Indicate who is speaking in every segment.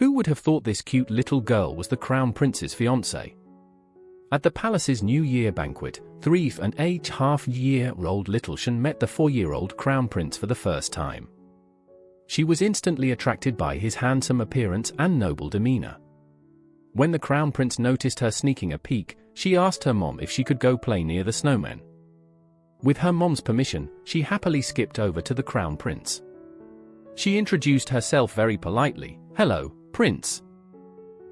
Speaker 1: Who would have thought this cute little girl was the crown prince's fiancée? At the palace's New Year banquet, 3.5-year-old little Shen met the 4-year-old crown prince for the first time. She was instantly attracted by his handsome appearance and noble demeanor. When the crown prince noticed her sneaking a peek, she asked her mom if she could go play near the snowman. With her mom's permission, she happily skipped over to the crown prince. She introduced herself very politely. "Hello, Prince.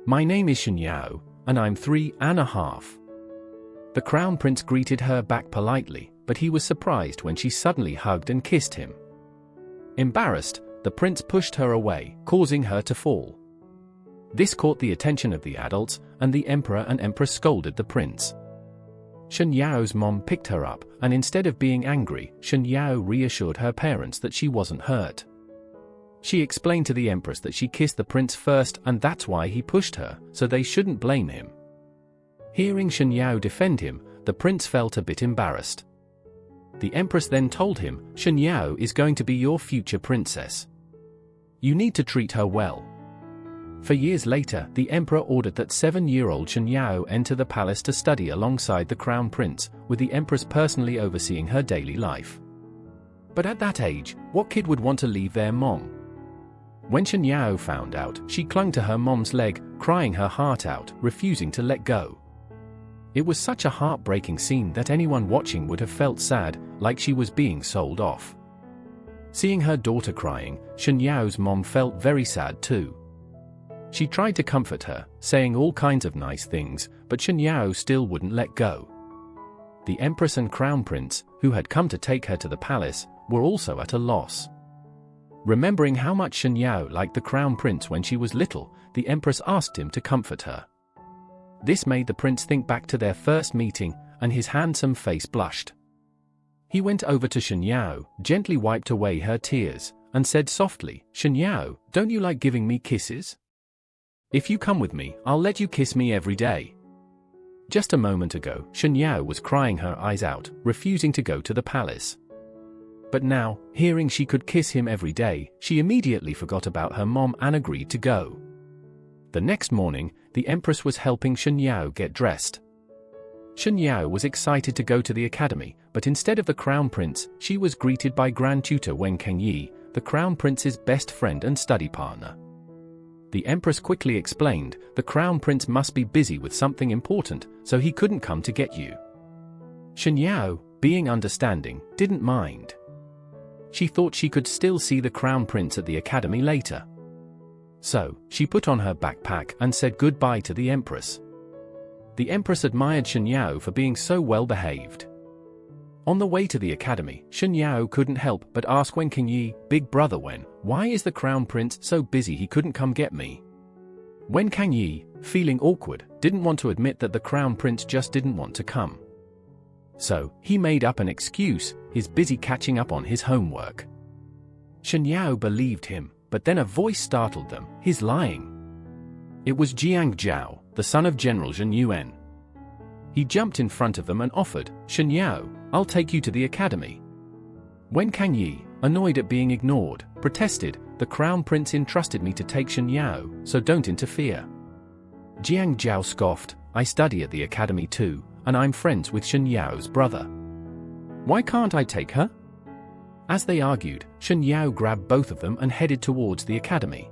Speaker 1: My name is Shen Yao, and I'm 3.5. The crown prince greeted her back politely, but he was surprised when she suddenly hugged and kissed him. Embarrassed, the prince pushed her away, causing her to fall. This caught the attention of the adults, and the emperor and empress scolded the prince. Shen Yao's mom picked her up, and instead of being angry, Shen Yao reassured her parents that she wasn't hurt. She explained to the empress that she kissed the prince first and that's why he pushed her, so they shouldn't blame him. Hearing Shen Yao defend him, the prince felt a bit embarrassed. The empress then told him, "Shen Yao is going to be your future princess. You need to treat her well." For years later, the emperor ordered that 7-year-old Shen Yao enter the palace to study alongside the crown prince, with the empress personally overseeing her daily life. But at that age, what kid would want to leave their mom? When Shen Yao found out, she clung to her mom's leg, crying her heart out, refusing to let go. It was such a heartbreaking scene that anyone watching would have felt sad, like she was being sold off. Seeing her daughter crying, Shen Yao's mom felt very sad too. She tried to comfort her, saying all kinds of nice things, but Shen Yao still wouldn't let go. The empress and crown prince, who had come to take her to the palace, were also at a loss. Remembering how much Shen Yao liked the crown prince when she was little, the empress asked him to comfort her. This made the prince think back to their first meeting, and his handsome face blushed. He went over to Shen Yao, gently wiped away her tears, and said softly, "Shen Yao, don't you like giving me kisses? If you come with me, I'll let you kiss me every day." Just a moment ago, Shen Yao was crying her eyes out, refusing to go to the palace. But now, hearing she could kiss him every day, she immediately forgot about her mom and agreed to go. The next morning, the empress was helping Shen Yao get dressed. Shen Yao was excited to go to the academy, but instead of the crown prince, she was greeted by grand tutor Wen Kangyi, the crown prince's best friend and study partner. The empress quickly explained, "The crown prince must be busy with something important, so he couldn't come to get you." Shen Yao, being understanding, didn't mind. She thought she could still see the crown prince at the academy later. So, she put on her backpack and said goodbye to the empress. The empress admired Shen Yao for being so well behaved. On the way to the academy, Shen Yao couldn't help but ask Wen Kangyi, "Big brother Wen, why is the crown prince so busy he couldn't come get me?" Wen Kangyi, feeling awkward, didn't want to admit that the crown prince just didn't want to come. So, he made up an excuse, he's busy catching up on his homework. Shen Yao believed him, but then a voice startled them, "He's lying." It was Jiang Zhao, the son of General Zhen Yuan. He jumped in front of them and offered, "Shen Yao, I'll take you to the academy." Wen Kangyi, annoyed at being ignored, protested, "The crown prince entrusted me to take Shen Yao, so don't interfere." Jiang Zhao scoffed, "I study at the academy too, and I'm friends with Shen Yao's brother. Why can't I take her?" As they argued, Shen Yao grabbed both of them and headed towards the academy.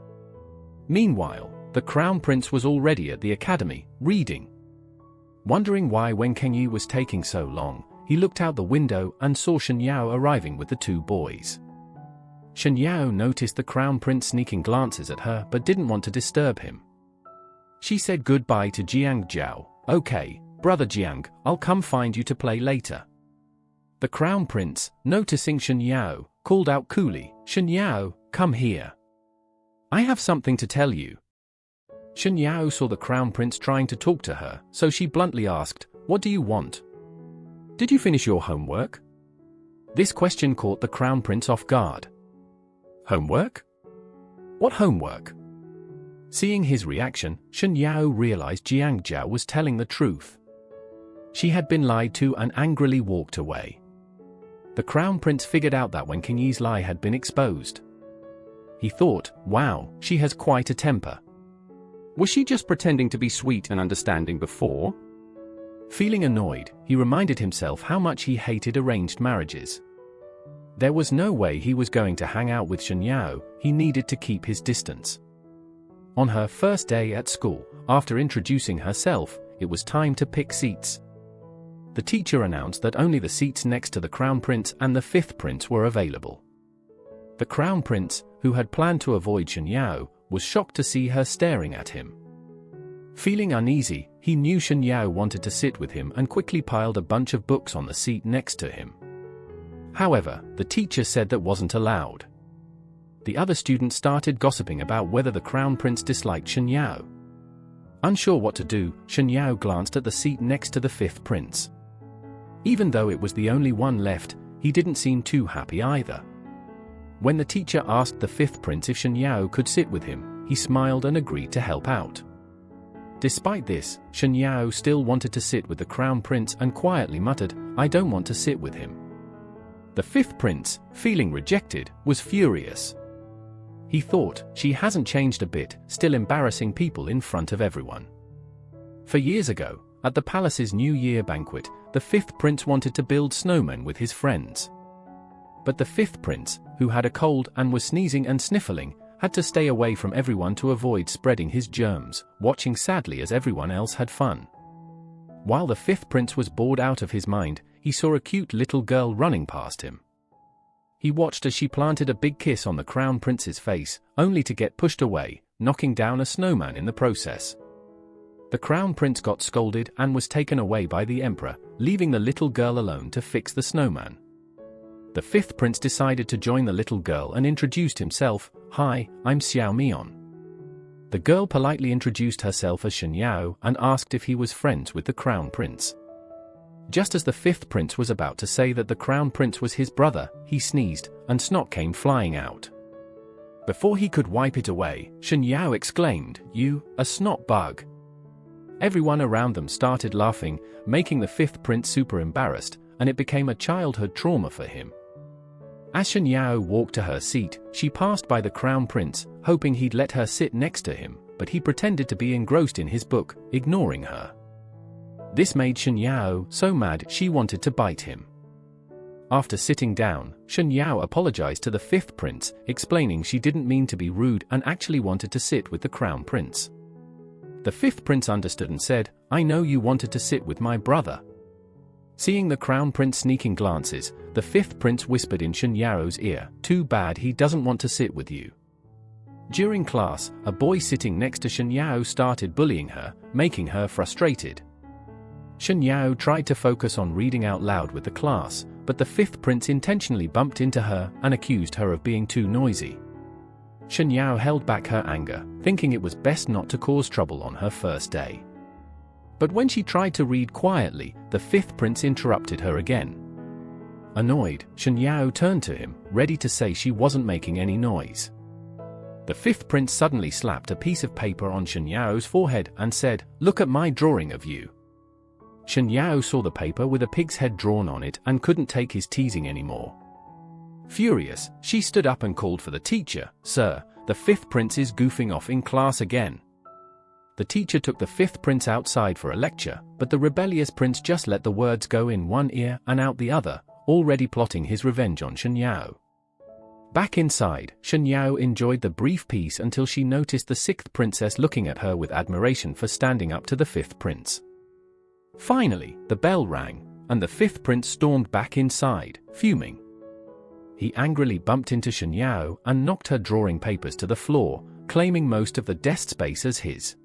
Speaker 1: Meanwhile, the crown prince was already at the academy, reading. Wondering why Wen Kangyi was taking so long, he looked out the window and saw Shen Yao arriving with the two boys. Shen Yao noticed the crown prince sneaking glances at her but didn't want to disturb him. She said goodbye to Jiang Zhao, "Okay, brother Jiang, I'll come find you to play later." The crown prince, noticing Shen Yao, called out coolly, "Shen Yao, come here. I have something to tell you." Shen Yao saw the crown prince trying to talk to her, so she bluntly asked, "What do you want? Did you finish your homework?" This question caught the crown prince off guard. "Homework? What homework?" Seeing his reaction, Shen Yao realized Jiang Zhao was telling the truth. She had been lied to and angrily walked away. The crown prince figured out that Wen Kangyi's lie had been exposed. He thought, "Wow, she has quite a temper."
Speaker 2: Was she just pretending to be sweet and understanding before?
Speaker 1: Feeling annoyed, he reminded himself how much he hated arranged marriages. There was no way he was going to hang out with Shenyao, he needed to keep his distance. On her first day at school, after introducing herself, it was time to pick seats. The teacher announced that only the seats next to the Crown Prince and the fifth prince were available. The Crown Prince, who had planned to avoid Shenyao, was shocked to see her staring at him. Feeling uneasy, he knew Shenyao wanted to sit with him and quickly piled a bunch of books on the seat next to him. However, the teacher said that wasn't allowed. The other students started gossiping about whether the Crown Prince disliked Shenyao. Unsure what to do, Shenyao glanced at the seat next to the fifth prince. Even though it was the only one left, he didn't seem too happy either. When the teacher asked the fifth prince if Shenyao could sit with him, he smiled and agreed to help out. Despite this, Shenyao still wanted to sit with the Crown Prince and quietly muttered, "I don't want to sit with him." The fifth prince, feeling rejected, was furious. He thought, she hasn't changed a bit, still embarrassing people in front of everyone. For years ago, at the palace's New Year banquet, the fifth prince wanted to build snowmen with his friends. But the fifth prince, who had a cold and was sneezing and sniffling, had to stay away from everyone to avoid spreading his germs, watching sadly as everyone else had fun. While the fifth prince was bored out of his mind, he saw a cute little girl running past him. He watched as she planted a big kiss on the Crown Prince's face, only to get pushed away, knocking down a snowman in the process. The Crown Prince got scolded and was taken away by the emperor, leaving the little girl alone to fix the snowman. The fifth prince decided to join the little girl and introduced himself. "Hi, I'm Xiao Mian." The girl politely introduced herself as Shenyao and asked if he was friends with the Crown Prince. Just as the fifth prince was about to say that the Crown Prince was his brother, he sneezed, and snot came flying out. Before he could wipe it away, Shenyao exclaimed, "You, a snot bug." Everyone around them started laughing, making the fifth prince super embarrassed, and it became a childhood trauma for him. As Shenyao walked to her seat, she passed by the Crown Prince, hoping he'd let her sit next to him, but he pretended to be engrossed in his book, ignoring her. This made Shenyao so mad she wanted to bite him. After sitting down, Shenyao apologized to the fifth prince, explaining she didn't mean to be rude and actually wanted to sit with the Crown Prince. The fifth prince understood and said, "I know you wanted to sit with my brother." Seeing the Crown Prince sneaking glances, the fifth prince whispered in Shenyao's ear, "Too bad he doesn't want to sit with you." During class, a boy sitting next to Shenyao started bullying her, making her frustrated. Shenyao tried to focus on reading out loud with the class, but the fifth prince intentionally bumped into her and accused her of being too noisy. Shenyao held back her anger, thinking it was best not to cause trouble on her first day. But when she tried to read quietly, the fifth prince interrupted her again. Annoyed, Shenyao turned to him, ready to say she wasn't making any noise. The fifth prince suddenly slapped a piece of paper on Shenyao's forehead and said, "Look at my drawing of you." Shenyao saw the paper with a pig's head drawn on it and couldn't take his teasing anymore. Furious, she stood up and called for the teacher. "Sir, the fifth prince is goofing off in class again." The teacher took the fifth prince outside for a lecture, but the rebellious prince just let the words go in one ear and out the other, already plotting his revenge on Shenyao. Back inside, Shenyao enjoyed the brief peace until she noticed the sixth princess looking at her with admiration for standing up to the fifth prince. Finally, the bell rang, and the fifth prince stormed back inside, fuming. He angrily bumped into Shenyao and knocked her drawing papers to the floor, claiming most of the desk space as his.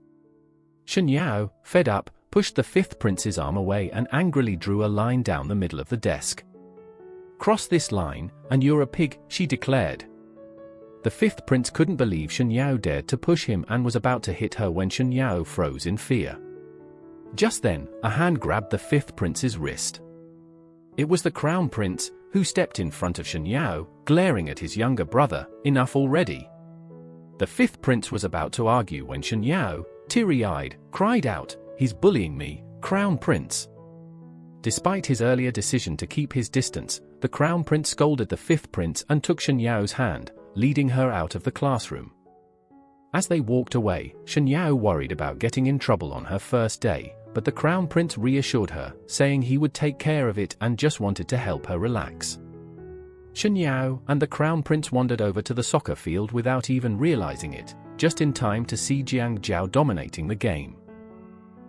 Speaker 1: Shenyao, fed up, pushed the fifth prince's arm away and angrily drew a line down the middle of the desk. "Cross this line, and you're a pig," she declared. The fifth prince couldn't believe Shenyao dared to push him and was about to hit her when Shenyao froze in fear. Just then, a hand grabbed the fifth prince's wrist. It was the Crown Prince, who stepped in front of Shenyao, glaring at his younger brother. "Enough already." The fifth prince was about to argue when Shenyao, teary-eyed, cried out, "He's bullying me, Crown Prince." Despite his earlier decision to keep his distance, the Crown Prince scolded the fifth prince and took Shenyao's hand, leading her out of the classroom. As they walked away, Shenyao worried about getting in trouble on her first day, but the Crown Prince reassured her, saying he would take care of it and just wanted to help her relax. Shenyao and the Crown Prince wandered over to the soccer field without even realizing it, just in time to see Jiang Zhao dominating the game.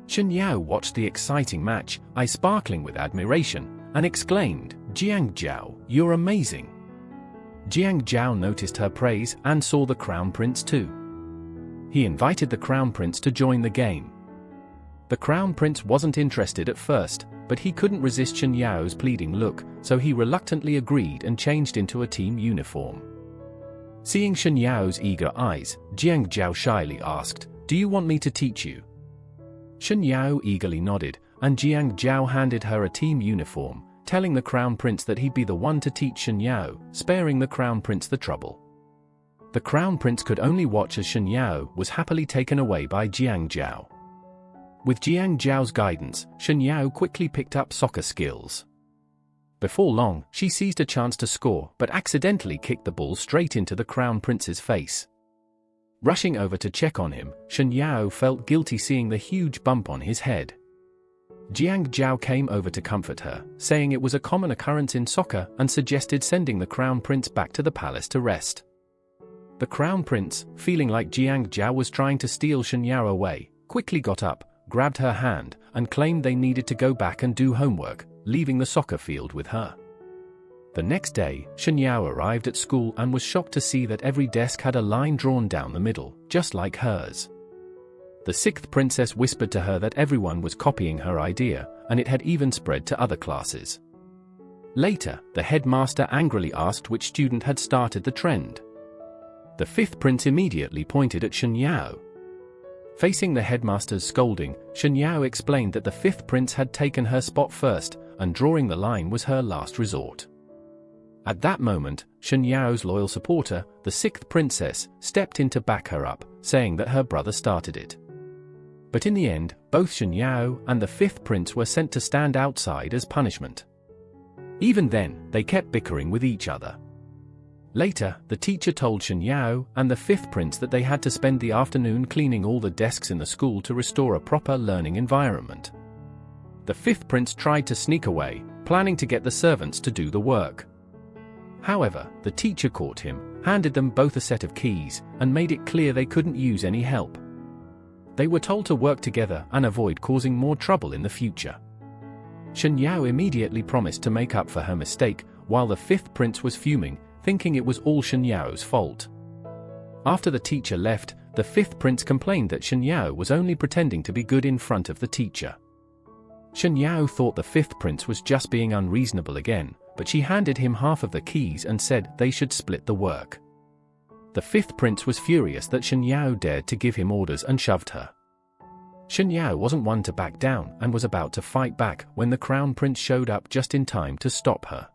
Speaker 1: Shenyao watched the exciting match, eyes sparkling with admiration, and exclaimed, "Jiang Zhao, you're amazing." Jiang Zhao noticed her praise and saw the Crown Prince too. He invited the Crown Prince to join the game. The Crown Prince wasn't interested at first, but he couldn't resist Shenyao's pleading look, so he reluctantly agreed and changed into a team uniform. Seeing Shenyao's eager eyes, Jiang Zhao shyly asked, "Do you want me to teach you?" Shenyao eagerly nodded, and Jiang Zhao handed her a team uniform, telling the Crown Prince that he'd be the one to teach Shenyao, sparing the Crown Prince the trouble. The Crown Prince could only watch as Shenyao was happily taken away by Jiang Zhao. With Jiang Zhao's guidance, Shenyao quickly picked up soccer skills. Before long, she seized a chance to score but accidentally kicked the ball straight into the Crown Prince's face. Rushing over to check on him, Shenyao felt guilty seeing the huge bump on his head. Jiang Zhao came over to comfort her, saying it was a common occurrence in soccer and suggested sending the Crown Prince back to the palace to rest. The Crown Prince, feeling like Jiang Zhao was trying to steal Shenyao away, quickly got up, grabbed her hand, and claimed they needed to go back and do homework, leaving the soccer field with her. The next day, Shenyao arrived at school and was shocked to see that every desk had a line drawn down the middle, just like hers. The sixth princess whispered to her that everyone was copying her idea, and it had even spread to other classes. Later, the headmaster angrily asked which student had started the trend. The fifth prince immediately pointed at Shenyao. Facing the headmaster's scolding, Shenyao explained that the fifth prince had taken her spot first, and drawing the line was her last resort. At that moment, Shenyao's loyal supporter, the sixth princess, stepped in to back her up, saying that her brother started it. But in the end, both Shenyao and the fifth prince were sent to stand outside as punishment. Even then, they kept bickering with each other. Later, the teacher told Shenyao and the fifth prince that they had to spend the afternoon cleaning all the desks in the school to restore a proper learning environment. The fifth prince tried to sneak away, planning to get the servants to do the work. However, the teacher caught him, handed them both a set of keys, and made it clear they couldn't use any help. They were told to work together and avoid causing more trouble in the future. Shenyao immediately promised to make up for her mistake, while the fifth prince was fuming, thinking it was all Shenyao's fault. After the teacher left, the fifth prince complained that Shenyao was only pretending to be good in front of the teacher. Shenyao thought the fifth prince was just being unreasonable again, but she handed him half of the keys and said they should split the work. The fifth prince was furious that Shenyao dared to give him orders and shoved her. Shenyao wasn't one to back down and was about to fight back when the Crown Prince showed up just in time to stop her.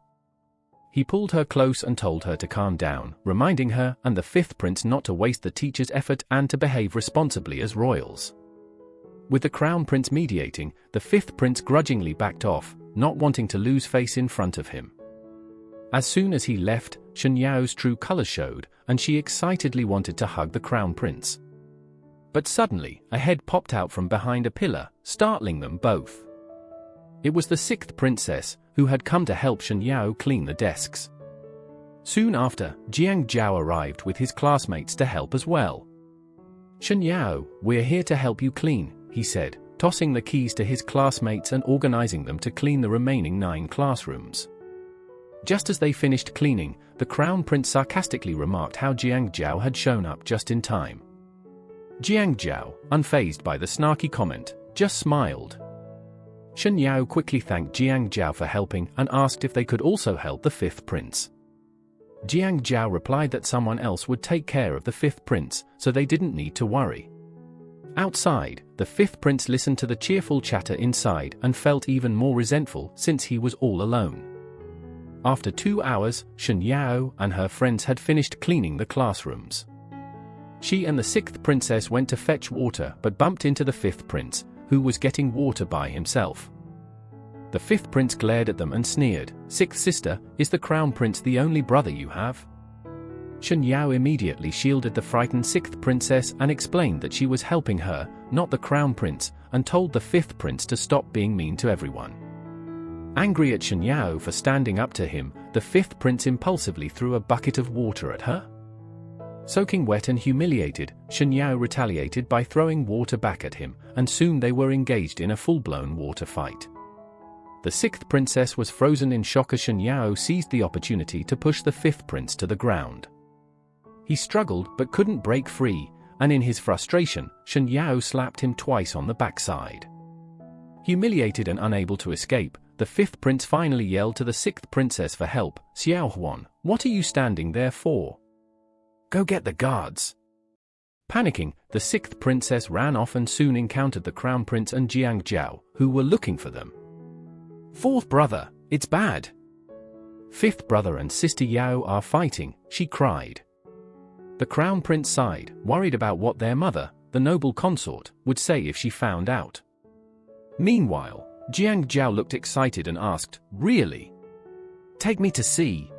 Speaker 1: He pulled her close and told her to calm down, reminding her and the fifth prince not to waste the teacher's effort and to behave responsibly as royals. With the Crown Prince mediating, the fifth prince grudgingly backed off, not wanting to lose face in front of him. As soon as he left, Shenyao's true colors showed, and she excitedly wanted to hug the Crown Prince. But suddenly, a head popped out from behind a pillar, startling them both. It was the sixth princess, who had come to help Shenyao clean the desks. Soon after, Jiang Zhao arrived with his classmates to help as well. "Shenyao, we're here to help you clean," he said, tossing the keys to his classmates and organizing them to clean the remaining 9 classrooms. Just as they finished cleaning, the Crown Prince sarcastically remarked how Jiang Zhao had shown up just in time. Jiang Zhao, unfazed by the snarky comment, just smiled. Shenyao quickly thanked Jiang Zhao for helping and asked if they could also help the fifth prince. Jiang Zhao replied that someone else would take care of the fifth prince, so they didn't need to worry. Outside, the fifth prince listened to the cheerful chatter inside and felt even more resentful since he was all alone. After 2 hours, Shenyao and her friends had finished cleaning the classrooms. She and the sixth princess went to fetch water but bumped into the fifth prince, who was getting water by himself. The fifth prince glared at them and sneered, "Sixth sister, is the Crown Prince the only brother you have?" Shen Yao immediately shielded the frightened 6th princess and explained that she was helping her, not the crown prince, and told the 5th prince to stop being mean to everyone. Angry at Shen Yao for standing up to him, the 5th prince impulsively threw a bucket of water at her. Soaking wet and humiliated, Shen Yao retaliated by throwing water back at him, and soon they were engaged in a full-blown water fight. The 6th princess was frozen in shock as Shen Yao seized the opportunity to push the 5th prince to the ground. He struggled but couldn't break free, and in his frustration, Shen Yao slapped him twice on the backside. Humiliated and unable to escape, the 5th prince finally yelled to the 6th princess for help. "Xiao Huan, what are you standing there for? Go get the guards." Panicking, the 6th princess ran off and soon encountered the crown prince and Jiang Zhao, who were looking for them. "Fourth brother, it's bad. 5th brother and sister Yao are fighting," she cried. The crown prince sighed, worried about what their mother, the noble consort, would say if she found out. Meanwhile, Jiang Zhao looked excited and asked, "Really? Take me to see."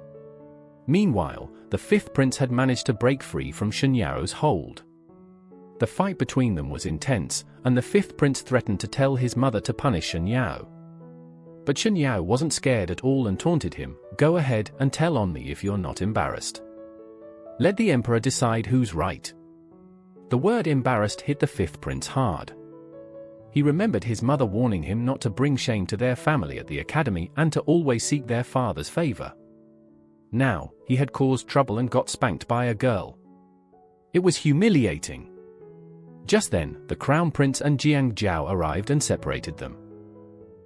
Speaker 1: Meanwhile, the 5th prince had managed to break free from Shen Yao's hold. The fight between them was intense, and the 5th prince threatened to tell his mother to punish Shen Yao. But Shen Yao wasn't scared at all and taunted him, "Go ahead and tell on me if you're not embarrassed. Let the emperor decide who's right." The word embarrassed hit the 5th prince hard. He remembered his mother warning him not to bring shame to their family at the academy and to always seek their father's favor. Now, he had caused trouble and got spanked by a girl. It was humiliating. Just then, the crown prince and Jiang Zhao arrived and separated them.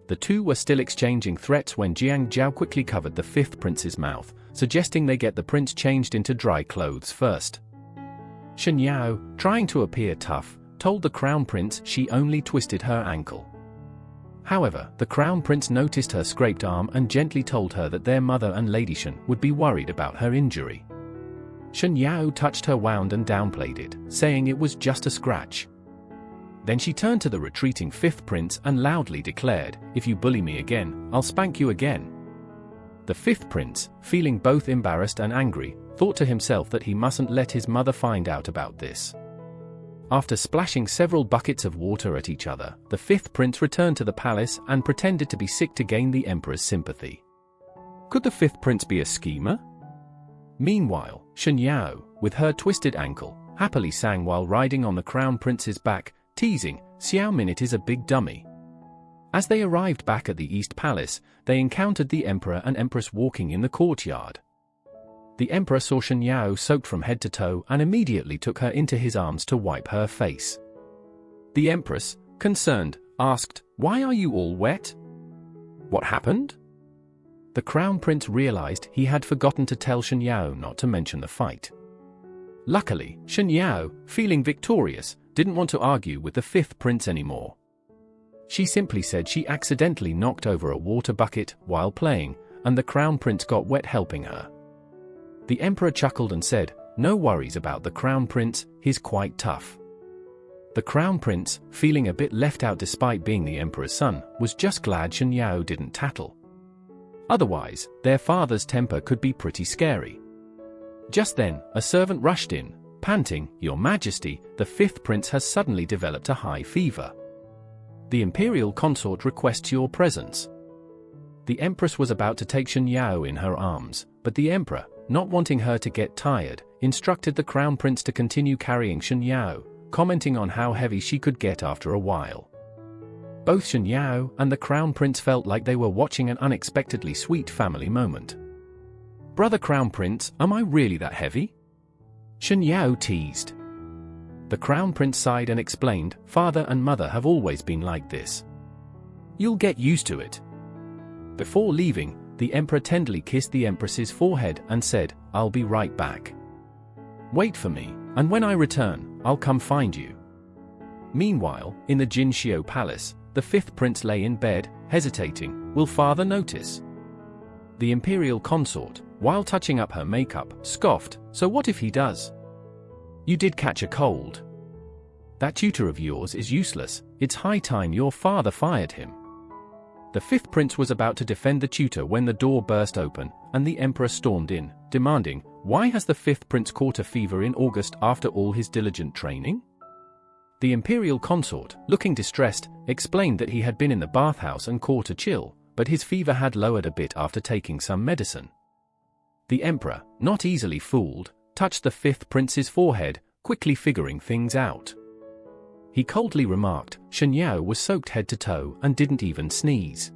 Speaker 1: The two were still exchanging threats when Jiang Zhao quickly covered the 5th prince's mouth, suggesting they get the prince changed into dry clothes first. Shen Yao, trying to appear tough, told the crown prince she only twisted her ankle. However, the crown prince noticed her scraped arm and gently told her that their mother and Lady Shen would be worried about her injury. Shen Yao touched her wound and downplayed it, saying it was just a scratch. Then she turned to the retreating 5th prince and loudly declared, "If you bully me again, I'll spank you again." The 5th prince, feeling both embarrassed and angry, thought to himself that he mustn't let his mother find out about this. After splashing several buckets of water at each other, the 5th prince returned to the palace and pretended to be sick to gain the emperor's sympathy. Could the 5th prince be a schemer? Meanwhile, Shen Yao, with her twisted ankle, happily sang while riding on the crown prince's back, teasing, "Xiao Minute is a big dummy." As they arrived back at the East Palace, they encountered the emperor and empress walking in the courtyard. The emperor saw Shen Yao soaked from head to toe and immediately took her into his arms to wipe her face. The empress, concerned, asked, "Why are you all wet? What happened?" The crown prince realized he had forgotten to tell Shen Yao not to mention the fight. Luckily, Shen Yao, feeling victorious, didn't want to argue with the 5th prince anymore. She simply said she accidentally knocked over a water bucket while playing, and the crown prince got wet helping her. The emperor chuckled and said, "No worries about the crown prince, he's quite tough." The crown prince, feeling a bit left out despite being the emperor's son, was just glad Shen Yao didn't tattle. Otherwise, their father's temper could be pretty scary. Just then, a servant rushed in, panting, "Your Majesty, the 5th prince has suddenly developed a high fever. The imperial consort requests your presence." The empress was about to take Shen Yao in her arms, but the emperor, not wanting her to get tired, instructed the crown prince to continue carrying Shen Yao, commenting on how heavy she could get after a while. Both Shen Yao and the crown prince felt like they were watching an unexpectedly sweet family moment. "Brother crown prince, am I really that heavy?" Shen Yao teased. The crown prince sighed and explained, "Father and mother have always been like this. You'll get used to it." Before leaving, the emperor tenderly kissed the empress's forehead and said, "I'll be right back. Wait for me, and when I return, I'll come find you." Meanwhile, in the Jinxiu palace, the 5th prince lay in bed, hesitating. Will father notice? The imperial consort, while touching up her makeup, scoffed, "So what if he does? You did catch a cold. That tutor of yours is useless, it's high time your father fired him." The fifth prince was about to defend the tutor when the door burst open, and the emperor stormed in, demanding, "Why has the fifth prince caught a fever in August after all his diligent training?" The imperial consort, looking distressed, explained that he had been in the bathhouse and caught a chill, but his fever had lowered a bit after taking some medicine. The emperor, not easily fooled, touched the fifth prince's forehead, quickly figuring things out. He coldly remarked, "Shen Yao was soaked head to toe and didn't even sneeze."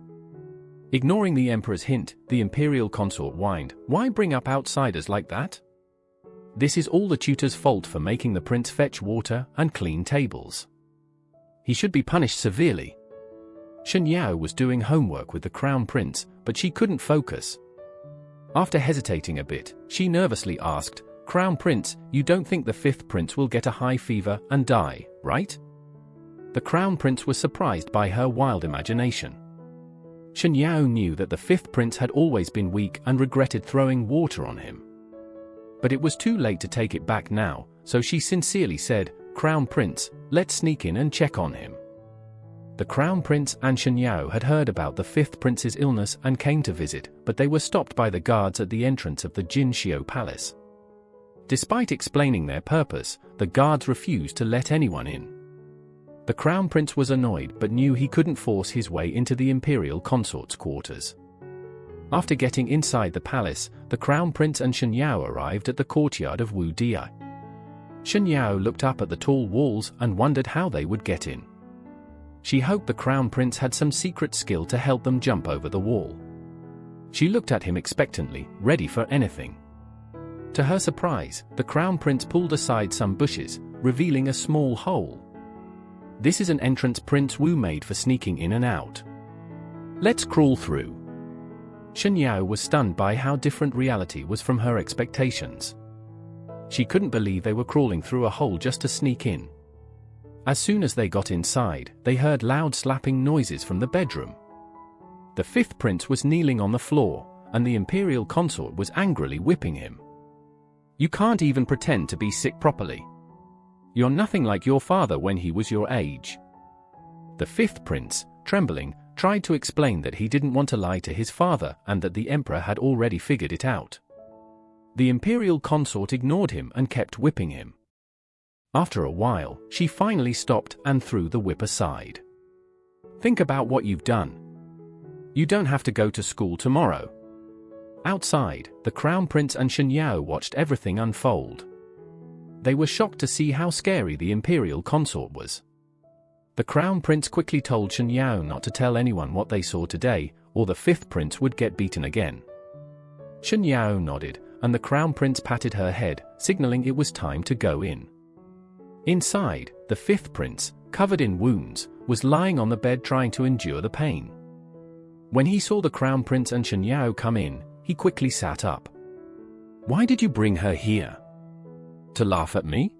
Speaker 1: Ignoring the emperor's hint, the imperial consort whined, "Why bring up outsiders like that? This is all the tutor's fault for making the prince fetch water and clean tables. He should be punished severely." Shen Yao was doing homework with the crown prince, but she couldn't focus. After hesitating a bit, she nervously asked, "Crown Prince, you don't think the fifth prince will get a high fever and die, right?" The crown prince was surprised by her wild imagination. Shen Yao knew that the fifth prince had always been weak and regretted throwing water on him. But it was too late to take it back now, so she sincerely said, "Crown Prince, let's sneak in and check on him." The crown prince and Shen Yao had heard about the fifth prince's illness and came to visit, but they were stopped by the guards at the entrance of the Jin Xiao palace. Despite explaining their purpose, the guards refused to let anyone in. The crown prince was annoyed but knew he couldn't force his way into the imperial consort's quarters. After getting inside the palace, the crown prince and Shen Yao arrived at the courtyard of Wu Di. Shen Yao looked up at the tall walls and wondered how they would get in. She hoped the crown prince had some secret skill to help them jump over the wall. She looked at him expectantly, ready for anything. To her surprise, the crown prince pulled aside some bushes, revealing a small hole. "This is an entrance Prince Wu made for sneaking in and out. Let's crawl through." Shen Yao was stunned by how different reality was from her expectations. She couldn't believe they were crawling through a hole just to sneak in. As soon as they got inside, they heard loud slapping noises from the bedroom. The fifth prince was kneeling on the floor, and the imperial consort was angrily whipping him. "You can't even pretend to be sick properly. You're nothing like your father when he was your age." The fifth prince, trembling, tried to explain that he didn't want to lie to his father and that the emperor had already figured it out. The imperial consort ignored him and kept whipping him. After a while, she finally stopped and threw the whip aside. "Think about what you've done. You don't have to go to school tomorrow." Outside, the crown prince and Shen Yao watched everything unfold. They were shocked to see how scary the imperial consort was. The crown prince quickly told Shen Yao not to tell anyone what they saw today, or the fifth prince would get beaten again. Shen Yao nodded, and the crown prince patted her head, signaling it was time to go in. Inside, the fifth prince, covered in wounds, was lying on the bed trying to endure the pain. When he saw the crown prince and Shen Yao come in, he quickly sat up. "Why did you bring her here? To laugh at me?"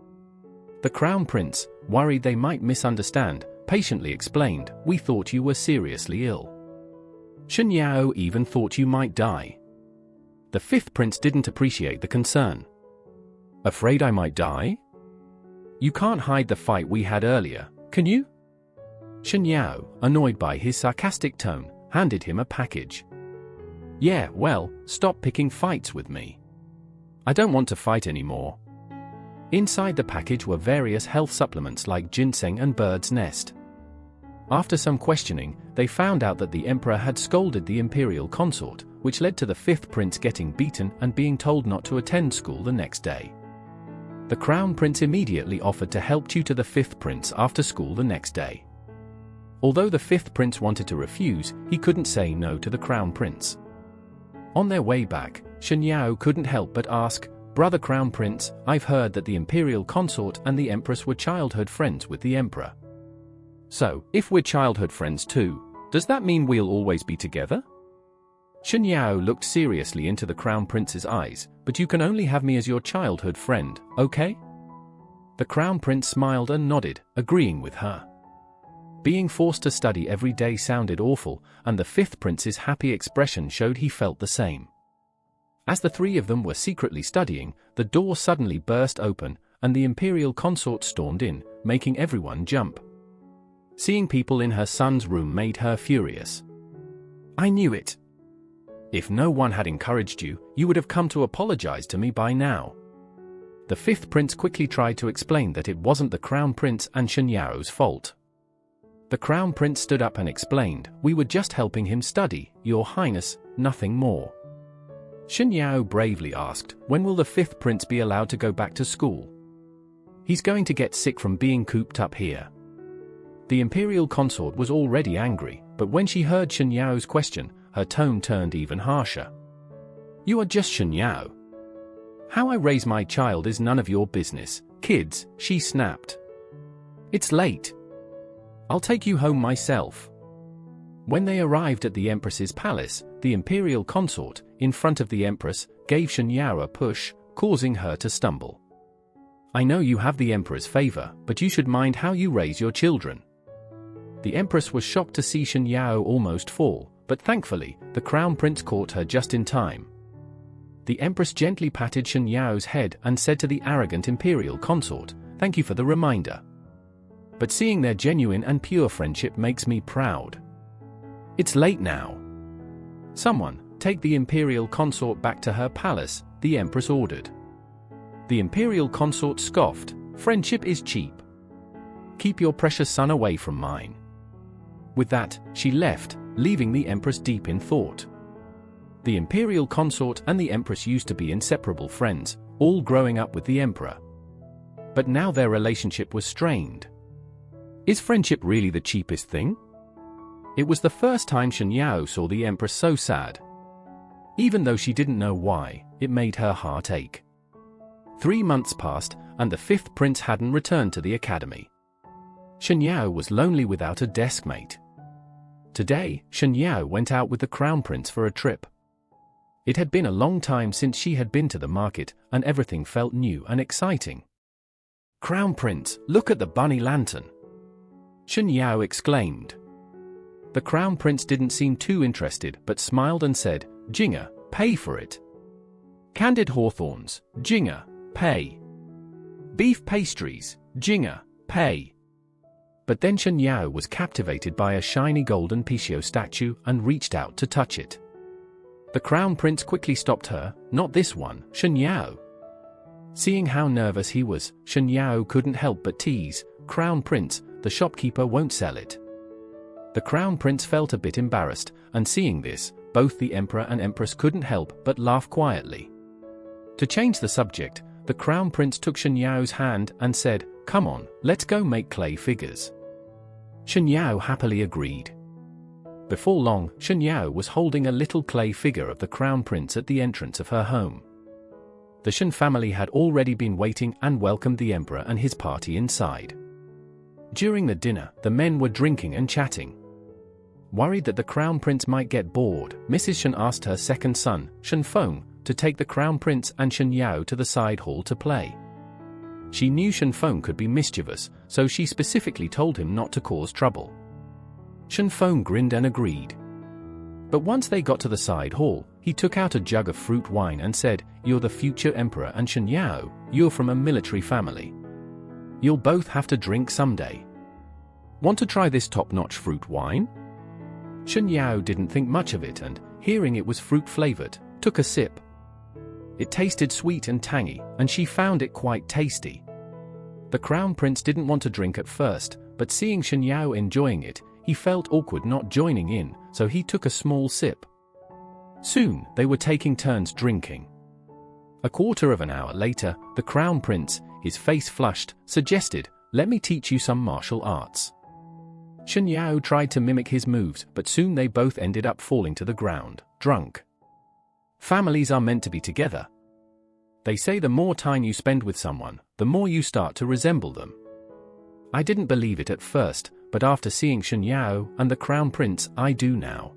Speaker 1: The crown prince, worried they might misunderstand, patiently explained, "We thought you were seriously ill. Shen Yao even thought you might die." The fifth prince didn't appreciate the concern. "Afraid I might die? You can't hide the fight we had earlier, can you?" Shen Yao, annoyed by his sarcastic tone, handed him a package. "Yeah, well, stop picking fights with me. I don't want to fight anymore." Inside the package were various health supplements like ginseng and bird's nest. After some questioning, they found out that the emperor had scolded the imperial consort, which led to the fifth prince getting beaten and being told not to attend school the next day. The crown prince immediately offered to help tutor the fifth prince after school the next day. Although the fifth prince wanted to refuse, he couldn't say no to the crown prince. On their way back, Shen Yao couldn't help but ask, "Brother Crown Prince, I've heard that the imperial consort and the empress were childhood friends with the emperor. So, if we're childhood friends too, does that mean we'll always be together?" Shen Yao looked seriously into the crown prince's eyes, "But you can only have me as your childhood friend, okay?" The crown prince smiled and nodded, agreeing with her. Being forced to study every day sounded awful, and the fifth prince's happy expression showed he felt the same. As the three of them were secretly studying, the door suddenly burst open, and the imperial consort stormed in, making everyone jump. Seeing people in her son's room made her furious. I knew it. If no one had encouraged you, you would have come to apologize to me by now. The fifth prince quickly tried to explain that it wasn't the crown prince and Shen Yao's fault. The crown prince stood up and explained, we were just helping him study, Your Highness, nothing more. Shen Yao bravely asked, when will the fifth prince be allowed to go back to school? He's going to get sick from being cooped up here. The imperial consort was already angry, but when she heard Shen Yao's question, her tone turned even harsher. You are just Shen Yao. How I raise my child is none of your business, kids, she snapped. It's late. I'll take you home myself. When they arrived at the Empress's palace, the imperial consort, in front of the Empress, gave Shen Yao a push, causing her to stumble. I know you have the Emperor's favor, but you should mind how you raise your children. The Empress was shocked to see Shen Yao almost fall, but thankfully, the crown prince caught her just in time. The Empress gently patted Shen Yao's head and said to the arrogant imperial consort, thank you for the reminder. But seeing their genuine and pure friendship makes me proud. It's late now. Someone, take the imperial consort back to her palace, the Empress ordered. The imperial consort scoffed, friendship is cheap. Keep your precious son away from mine. With that, she left, leaving the Empress deep in thought. The imperial consort and the Empress used to be inseparable friends, all growing up with the Emperor. But now their relationship was strained. Is friendship really the cheapest thing? It was the first time Shen Yao saw the Empress so sad. Even though she didn't know why, it made her heart ache. 3 months passed, and the fifth prince hadn't returned to the academy. Shen Yao was lonely without a deskmate. Today, Shen Yao went out with the crown prince for a trip. It had been a long time since she had been to the market, and everything felt new and exciting. Crown Prince, look at the bunny lantern! Shen Yao exclaimed. The crown prince didn't seem too interested but smiled and said, Jinga, pay for it. Candied hawthorns, Jinga, pay. Beef pastries, Jinga, pay. But then Shen Yao was captivated by a shiny golden Pishio statue and reached out to touch it. The crown prince quickly stopped her, not this one, Shen Yao. Seeing how nervous he was, Shen Yao couldn't help but tease, Crown Prince, the shopkeeper won't sell it. The crown prince felt a bit embarrassed, and seeing this, both the Emperor and Empress couldn't help but laugh quietly. To change the subject, the crown prince took Shen Yao's hand and said, come on, let's go make clay figures. Shen Yao happily agreed. Before long, Shen Yao was holding a little clay figure of the crown prince at the entrance of her home. The Shen family had already been waiting and welcomed the Emperor and his party inside. During the dinner, the men were drinking and chatting. Worried that the crown prince might get bored, Mrs. Shen asked her second son, Shen Feng, to take the crown prince and Shen Yao to the side hall to play. She knew Shen Feng could be mischievous, so she specifically told him not to cause trouble. Shen Feng grinned and agreed. But once they got to the side hall, he took out a jug of fruit wine and said, you're the future emperor and Shen Yao, you're from a military family. You'll both have to drink someday. Want to try this top-notch fruit wine? Shen Yao didn't think much of it and, hearing it was fruit-flavored, took a sip. It tasted sweet and tangy, and she found it quite tasty. The crown prince didn't want to drink at first, but seeing Shen Yao enjoying it, he felt awkward not joining in, so he took a small sip. Soon, they were taking turns drinking. A quarter of an hour later, the crown prince, his face flushed, suggested, let me teach you some martial arts. Shen Yao tried to mimic his moves, but soon they both ended up falling to the ground, drunk. Families are meant to be together. They say the more time you spend with someone, the more you start to resemble them. I didn't believe it at first, but after seeing Shen Yao and the crown prince, I do now.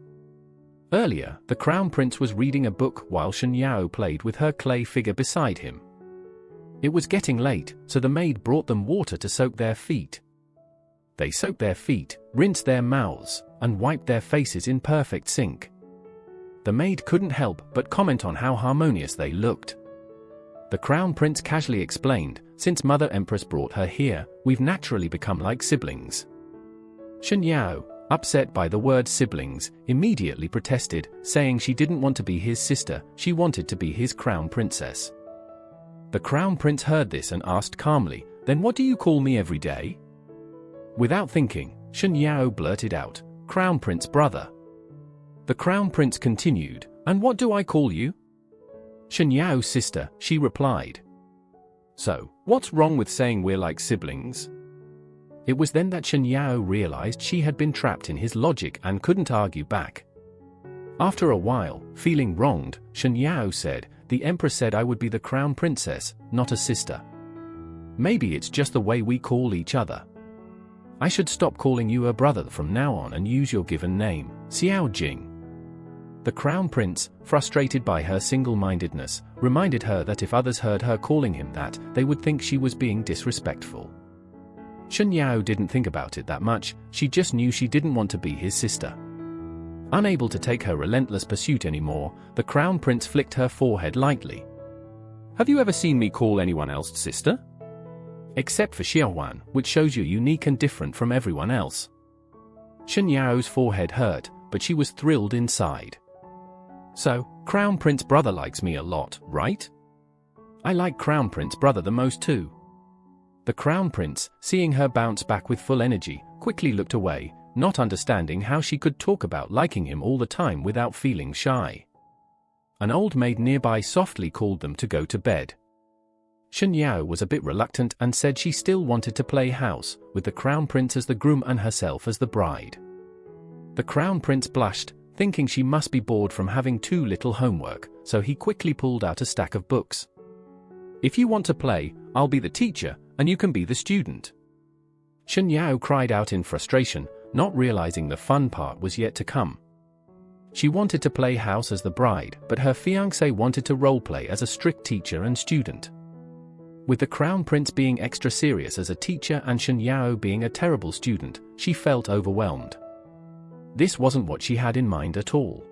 Speaker 1: Earlier, the crown prince was reading a book while Shen Yao played with her clay figure beside him. It was getting late, so the maid brought them water to soak their feet. They soaked their feet, rinsed their mouths, and wiped their faces in perfect sync. The maid couldn't help but comment on how harmonious they looked. The crown prince casually explained, since Mother Empress brought her here, we've naturally become like siblings. Shen Yao, upset by the word siblings, immediately protested, saying she didn't want to be his sister, she wanted to be his crown princess. The crown prince heard this and asked calmly, "Then what do you call me every day?" Without thinking, Shen Yao blurted out, "Crown Prince brother." The crown prince continued, "And what do I call you?" "Shen Yao's sister," she replied. "So, what's wrong with saying we're like siblings?" It was then that Shen Yao realized she had been trapped in his logic and couldn't argue back. After a while, feeling wronged, Shen Yao said, "The emperor said I would be the crown princess, not a sister. Maybe it's just the way we call each other. I should stop calling you a brother from now on and use your given name, Xiao Jing." The crown prince, frustrated by her single-mindedness, reminded her that if others heard her calling him that, they would think she was being disrespectful. Shen Yao didn't think about it that much, she just knew she didn't want to be his sister. Unable to take her relentless pursuit anymore, the crown prince flicked her forehead lightly.
Speaker 2: Have you ever seen me call anyone else sister?
Speaker 1: Except for Xiaowan, which shows you're unique and different from everyone else. Shen Yao's forehead hurt, but she was thrilled inside. So, Crown Prince brother likes me a lot, right? I like Crown Prince brother the most too. The Crown Prince, seeing her bounce back with full energy, quickly looked away, not understanding how she could talk about liking him all the time without feeling shy. An old maid nearby softly called them to go to bed. Shen Yao was a bit reluctant and said she still wanted to play house, with the Crown Prince as the groom and herself as the bride. The Crown Prince blushed, thinking she must be bored from having too little homework, so he quickly pulled out a stack of books. "If you want to play, I'll be the teacher, and you can be the student." Shen Yao cried out in frustration, not realizing the fun part was yet to come. She wanted to play house as the bride, but her fiancé wanted to roleplay as a strict teacher and student. With the Crown Prince being extra serious as a teacher and Shen Yao being a terrible student, she felt overwhelmed. This wasn't what she had in mind at all.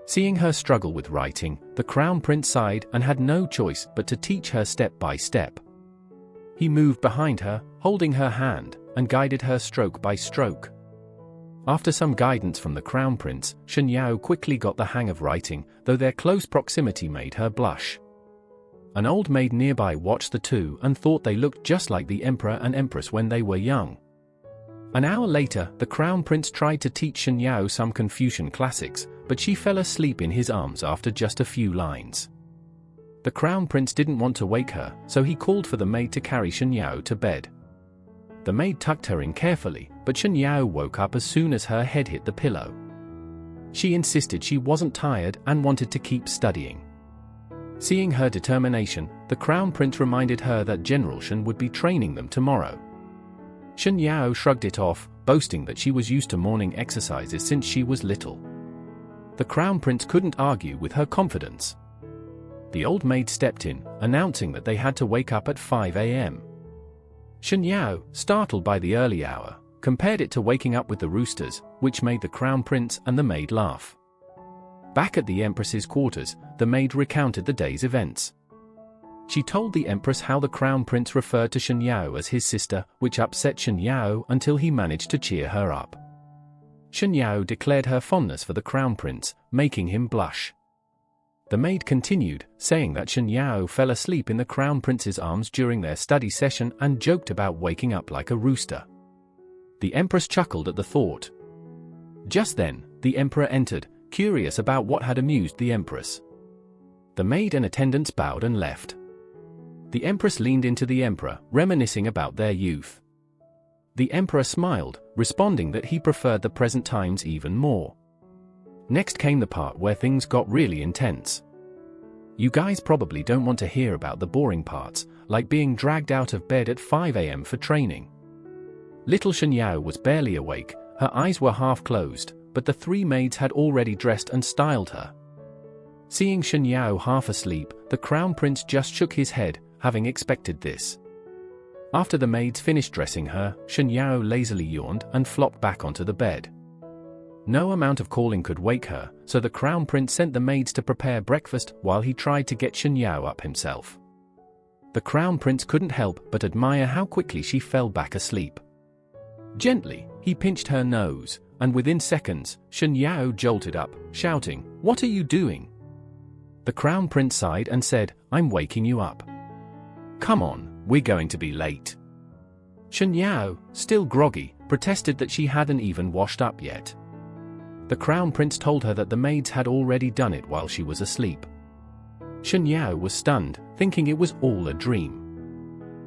Speaker 1: Seeing her struggle with writing, the Crown Prince sighed and had no choice but to teach her step by step. He moved behind her, holding her hand, and guided her stroke by stroke. After some guidance from the Crown Prince, Shen Yao quickly got the hang of writing, though their close proximity made her blush. An old maid nearby watched the two and thought they looked just like the Emperor and Empress when they were young. An hour later, the Crown Prince tried to teach Shen Yao some Confucian classics, but she fell asleep in his arms after just a few lines. The Crown Prince didn't want to wake her, so he called for the maid to carry Shen Yao to bed. The maid tucked her in carefully, but Shen Yao woke up as soon as her head hit the pillow. She insisted she wasn't tired and wanted to keep studying. Seeing her determination, the Crown Prince reminded her that General Shen would be training them tomorrow. Shen Yao shrugged it off, boasting that she was used to morning exercises since she was little. The Crown Prince couldn't argue with her confidence. The old maid stepped in, announcing that they had to wake up at 5 a.m. Shen Yao, startled by the early hour, compared it to waking up with the roosters, which made the Crown Prince and the maid laugh. Back at the Empress's quarters, the maid recounted the day's events. She told the Empress how the Crown Prince referred to Shen Yao as his sister, which upset Shen Yao until he managed to cheer her up. Shen Yao declared her fondness for the Crown Prince, making him blush. The maid continued, saying that Shen Yao fell asleep in the Crown Prince's arms during their study session and joked about waking up like a rooster. The Empress chuckled at the thought. Just then, the Emperor entered, curious about what had amused the Empress. The maid and attendants bowed and left. The Empress leaned into the Emperor, reminiscing about their youth. The Emperor smiled, responding that he preferred the present times even more. Next came the part where things got really intense. You guys probably don't want to hear about the boring parts, like being dragged out of bed at 5 a.m. for training. Little Shen Yao was barely awake, her eyes were half closed, but the three maids had already dressed and styled her. Seeing Shen Yao half asleep, the Crown Prince just shook his head, having expected this. After the maids finished dressing her, Shen Yao lazily yawned and flopped back onto the bed. No amount of calling could wake her, so the Crown Prince sent the maids to prepare breakfast while he tried to get Shen Yao up himself. The Crown Prince couldn't help but admire how quickly she fell back asleep. Gently, He pinched her nose, and within seconds, Shen Yao jolted up, shouting, "What are you doing?" The Crown Prince sighed and said, "I'm waking you up. Come on, we're going to be late." Shen Yao, still groggy, protested that she hadn't even washed up yet. The Crown Prince told her that the maids had already done it while she was asleep. Shen Yao was stunned, thinking it was all a dream.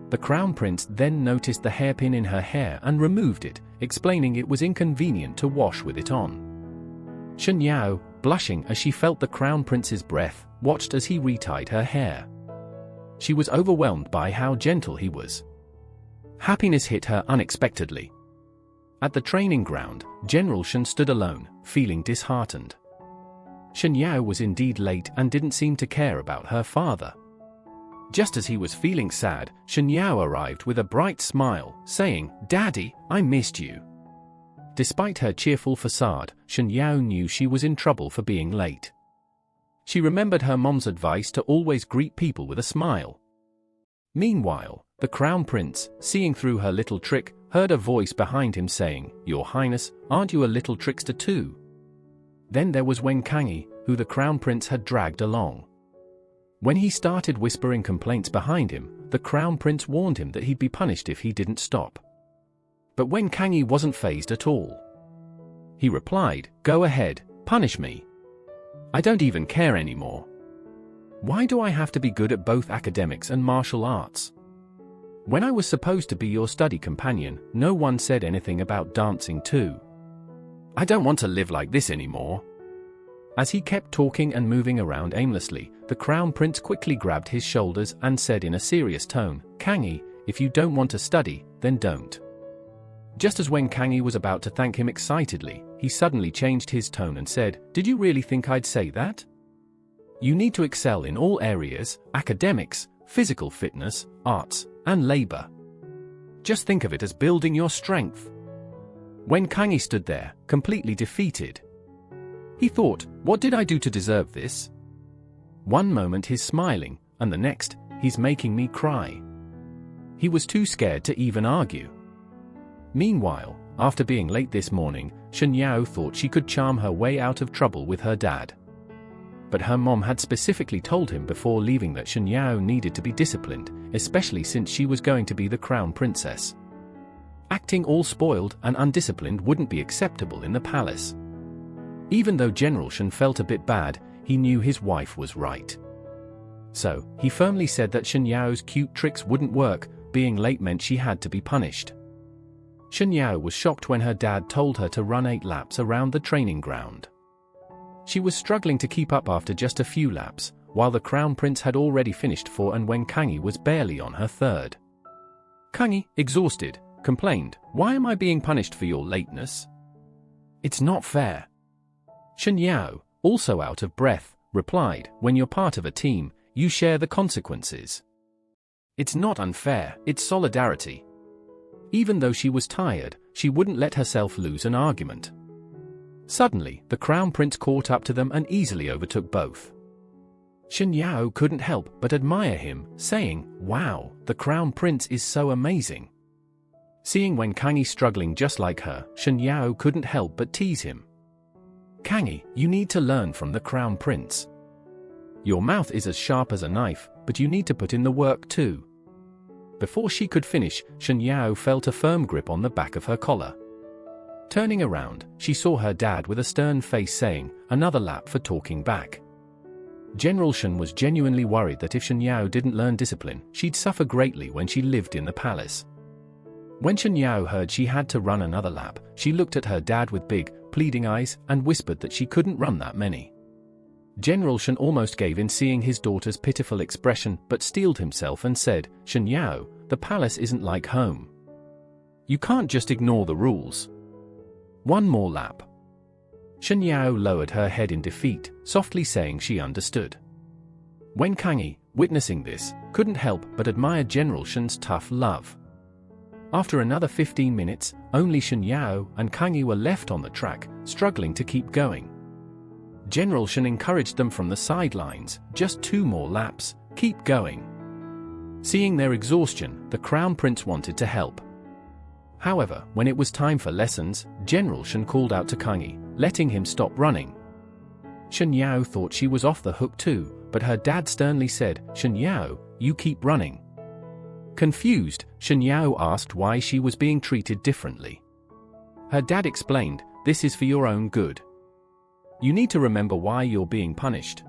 Speaker 1: The Crown Prince then noticed the hairpin in her hair and removed it, explaining it was inconvenient to wash with it on. Shen Yao, blushing as she felt the Crown Prince's breath, watched as he retied her hair. She was overwhelmed by how gentle he was. Happiness hit her unexpectedly. At the training ground, General Shen stood alone, feeling disheartened. Shen Yao was indeed late and didn't seem to care about her father. Just as he was feeling sad, Shen Yao arrived with a bright smile, saying, "Daddy, I missed you." Despite her cheerful facade, Shen Yao knew she was in trouble for being late. She remembered her mom's advice to always greet people with a smile. Meanwhile, the Crown Prince, seeing through her little trick, heard a voice behind him saying, "Your Highness, aren't you a little trickster too?" Then there was Wen Kangi, who the Crown Prince had dragged along. When he started whispering complaints behind him, the Crown Prince warned him that he'd be punished if he didn't stop. But Wen Kangi wasn't fazed at all. He replied, "Go ahead, punish me. I don't even care anymore. Why do I have to be good at both academics and martial arts? When I was supposed to be your study companion, no one said anything about dancing too. I don't want to live like this anymore." As he kept talking and moving around aimlessly, the Crown Prince quickly grabbed his shoulders and said in a serious tone, "Kangi, if you don't want to study, then don't." Just as when Kangi was about to thank him excitedly, he suddenly changed his tone and said, "Did you really think I'd say that? You need to excel in all areas: academics, physical fitness, arts, and labor. Just think of it as building your strength." When Kangi stood there, completely defeated. He thought, "What did I do to deserve this? One moment he's smiling, and the next, he's making me cry." He was too scared to even argue. Meanwhile, after being late this morning, Shen Yao thought she could charm her way out of trouble with her dad. But her mom had specifically told him before leaving that Shen Yao needed to be disciplined, especially since she was going to be the Crown Princess. Acting all spoiled and undisciplined wouldn't be acceptable in the palace. Even though General Shen felt a bit bad, he knew his wife was right. So, he firmly said that Shen Yao's cute tricks wouldn't work, being late meant she had to be punished. Shen Yao was shocked when her dad told her to run 8 laps around the training ground. She was struggling to keep up after just a few laps, while the Crown Prince had already finished 4 and when Kangi was barely on her 3rd. Kangi, exhausted, complained, "Why am I being punished for your lateness? It's not fair." Shen Yao, also out of breath, replied, "When you're part of a team, you share the consequences. It's not unfair, it's solidarity." Even though she was tired, she wouldn't let herself lose an argument. Suddenly, the Crown Prince caught up to them and easily overtook both. Shen Yao couldn't help but admire him, saying, "Wow, the Crown Prince is so amazing." Seeing Wen Kangi struggling just like her, Shen Yao couldn't help but tease him. "Kangi, you need to learn from the Crown Prince. Your mouth is as sharp as a knife, but you need to put in the work too." Before she could finish, Shen Yao felt a firm grip on the back of her collar. Turning around, she saw her dad with a stern face saying, "Another lap for talking back." General Shen was genuinely worried that if Shen Yao didn't learn discipline, she'd suffer greatly when she lived in the palace. When Shen Yao heard she had to run another lap, she looked at her dad with big, pleading eyes and whispered that she couldn't run that many. General Shen almost gave in seeing his daughter's pitiful expression but steeled himself and said, "Shen Yao, the palace isn't like home. You can't just ignore the rules. One more lap." Shen Yao lowered her head in defeat, softly saying she understood. Wen Kangi, witnessing this, couldn't help but admire General Shen's tough love. After another 15 minutes, only Shen Yao and Kangi were left on the track, struggling to keep going. General Shen encouraged them from the sidelines, "Just 2 more laps, keep going." Seeing their exhaustion, the Crown Prince wanted to help. However, when it was time for lessons, General Shen called out to Kangi, letting him stop running. Shen Yao thought she was off the hook too, but her dad sternly said, "Shen Yao, you keep running." Confused, Shen Yao asked why she was being treated differently. Her dad explained, "This is for your own good. You need to remember why you're being punished."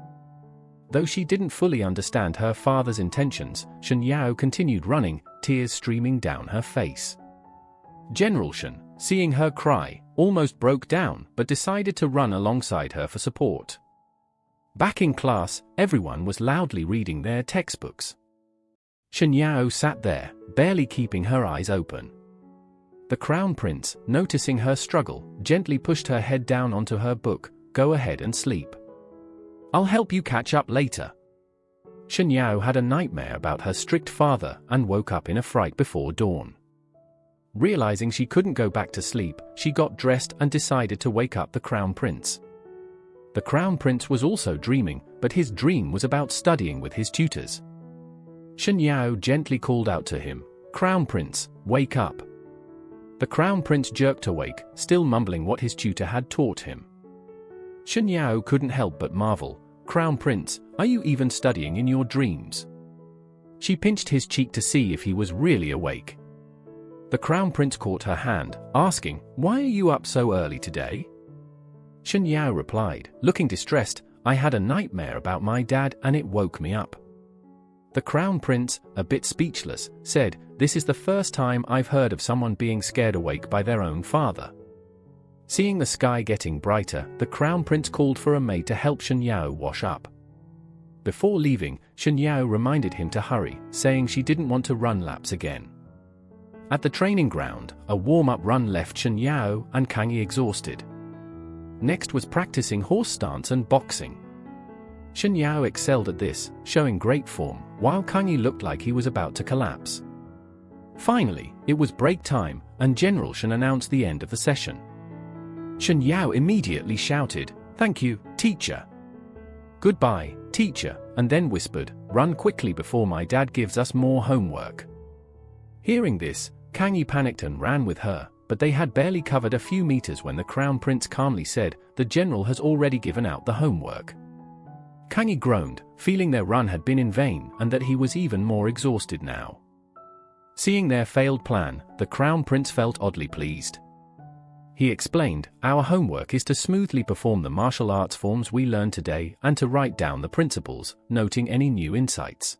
Speaker 1: Though she didn't fully understand her father's intentions, Shen Yao continued running, tears streaming down her face. General Shen, seeing her cry, almost broke down but decided to run alongside her for support. Back in class, everyone was loudly reading their textbooks. Shen Yao sat there, barely keeping her eyes open. The Crown Prince, noticing her struggle, gently pushed her head down onto her book. "Go ahead and sleep. I'll help you catch up later." Shen Yao had a nightmare about her strict father and woke up in a fright before dawn. Realizing she couldn't go back to sleep, she got dressed and decided to wake up the Crown Prince. The Crown Prince was also dreaming, but his dream was about studying with his tutors. Shen Yao gently called out to him, "Crown Prince, wake up." The Crown Prince jerked awake, still mumbling what his tutor had taught him. Shen Yao couldn't help but marvel, "Crown Prince, are you even studying in your dreams?" She pinched his cheek to see if he was really awake. The Crown Prince caught her hand, asking, "Why are you up so early today?" Shen Yao replied, looking distressed, "I had a nightmare about my dad and it woke me up." The Crown Prince, a bit speechless, said, "This is the first time I've heard of someone being scared awake by their own father." Seeing the sky getting brighter, the Crown Prince called for a maid to help Shen Yao wash up. Before leaving, Shen Yao reminded him to hurry, saying she didn't want to run laps again. At the training ground, a warm-up run left Shen Yao and Kangi exhausted. Next was practicing horse stance and boxing. Shen Yao excelled at this, showing great form, while Kangi looked like he was about to collapse. Finally, it was break time, and General Shen announced the end of the session. Shen Yao immediately shouted, "Thank you, teacher." "Goodbye, teacher," and then whispered, "Run quickly before my dad gives us more homework." Hearing this, Kangi panicked and ran with her, but they had barely covered a few meters when the Crown Prince calmly said, "The general has already given out the homework." Kangi groaned, feeling their run had been in vain and that he was even more exhausted now. Seeing their failed plan, the Crown Prince felt oddly pleased. He explained, "Our homework is to smoothly perform the martial arts forms we learned today and to write down the principles, noting any new insights."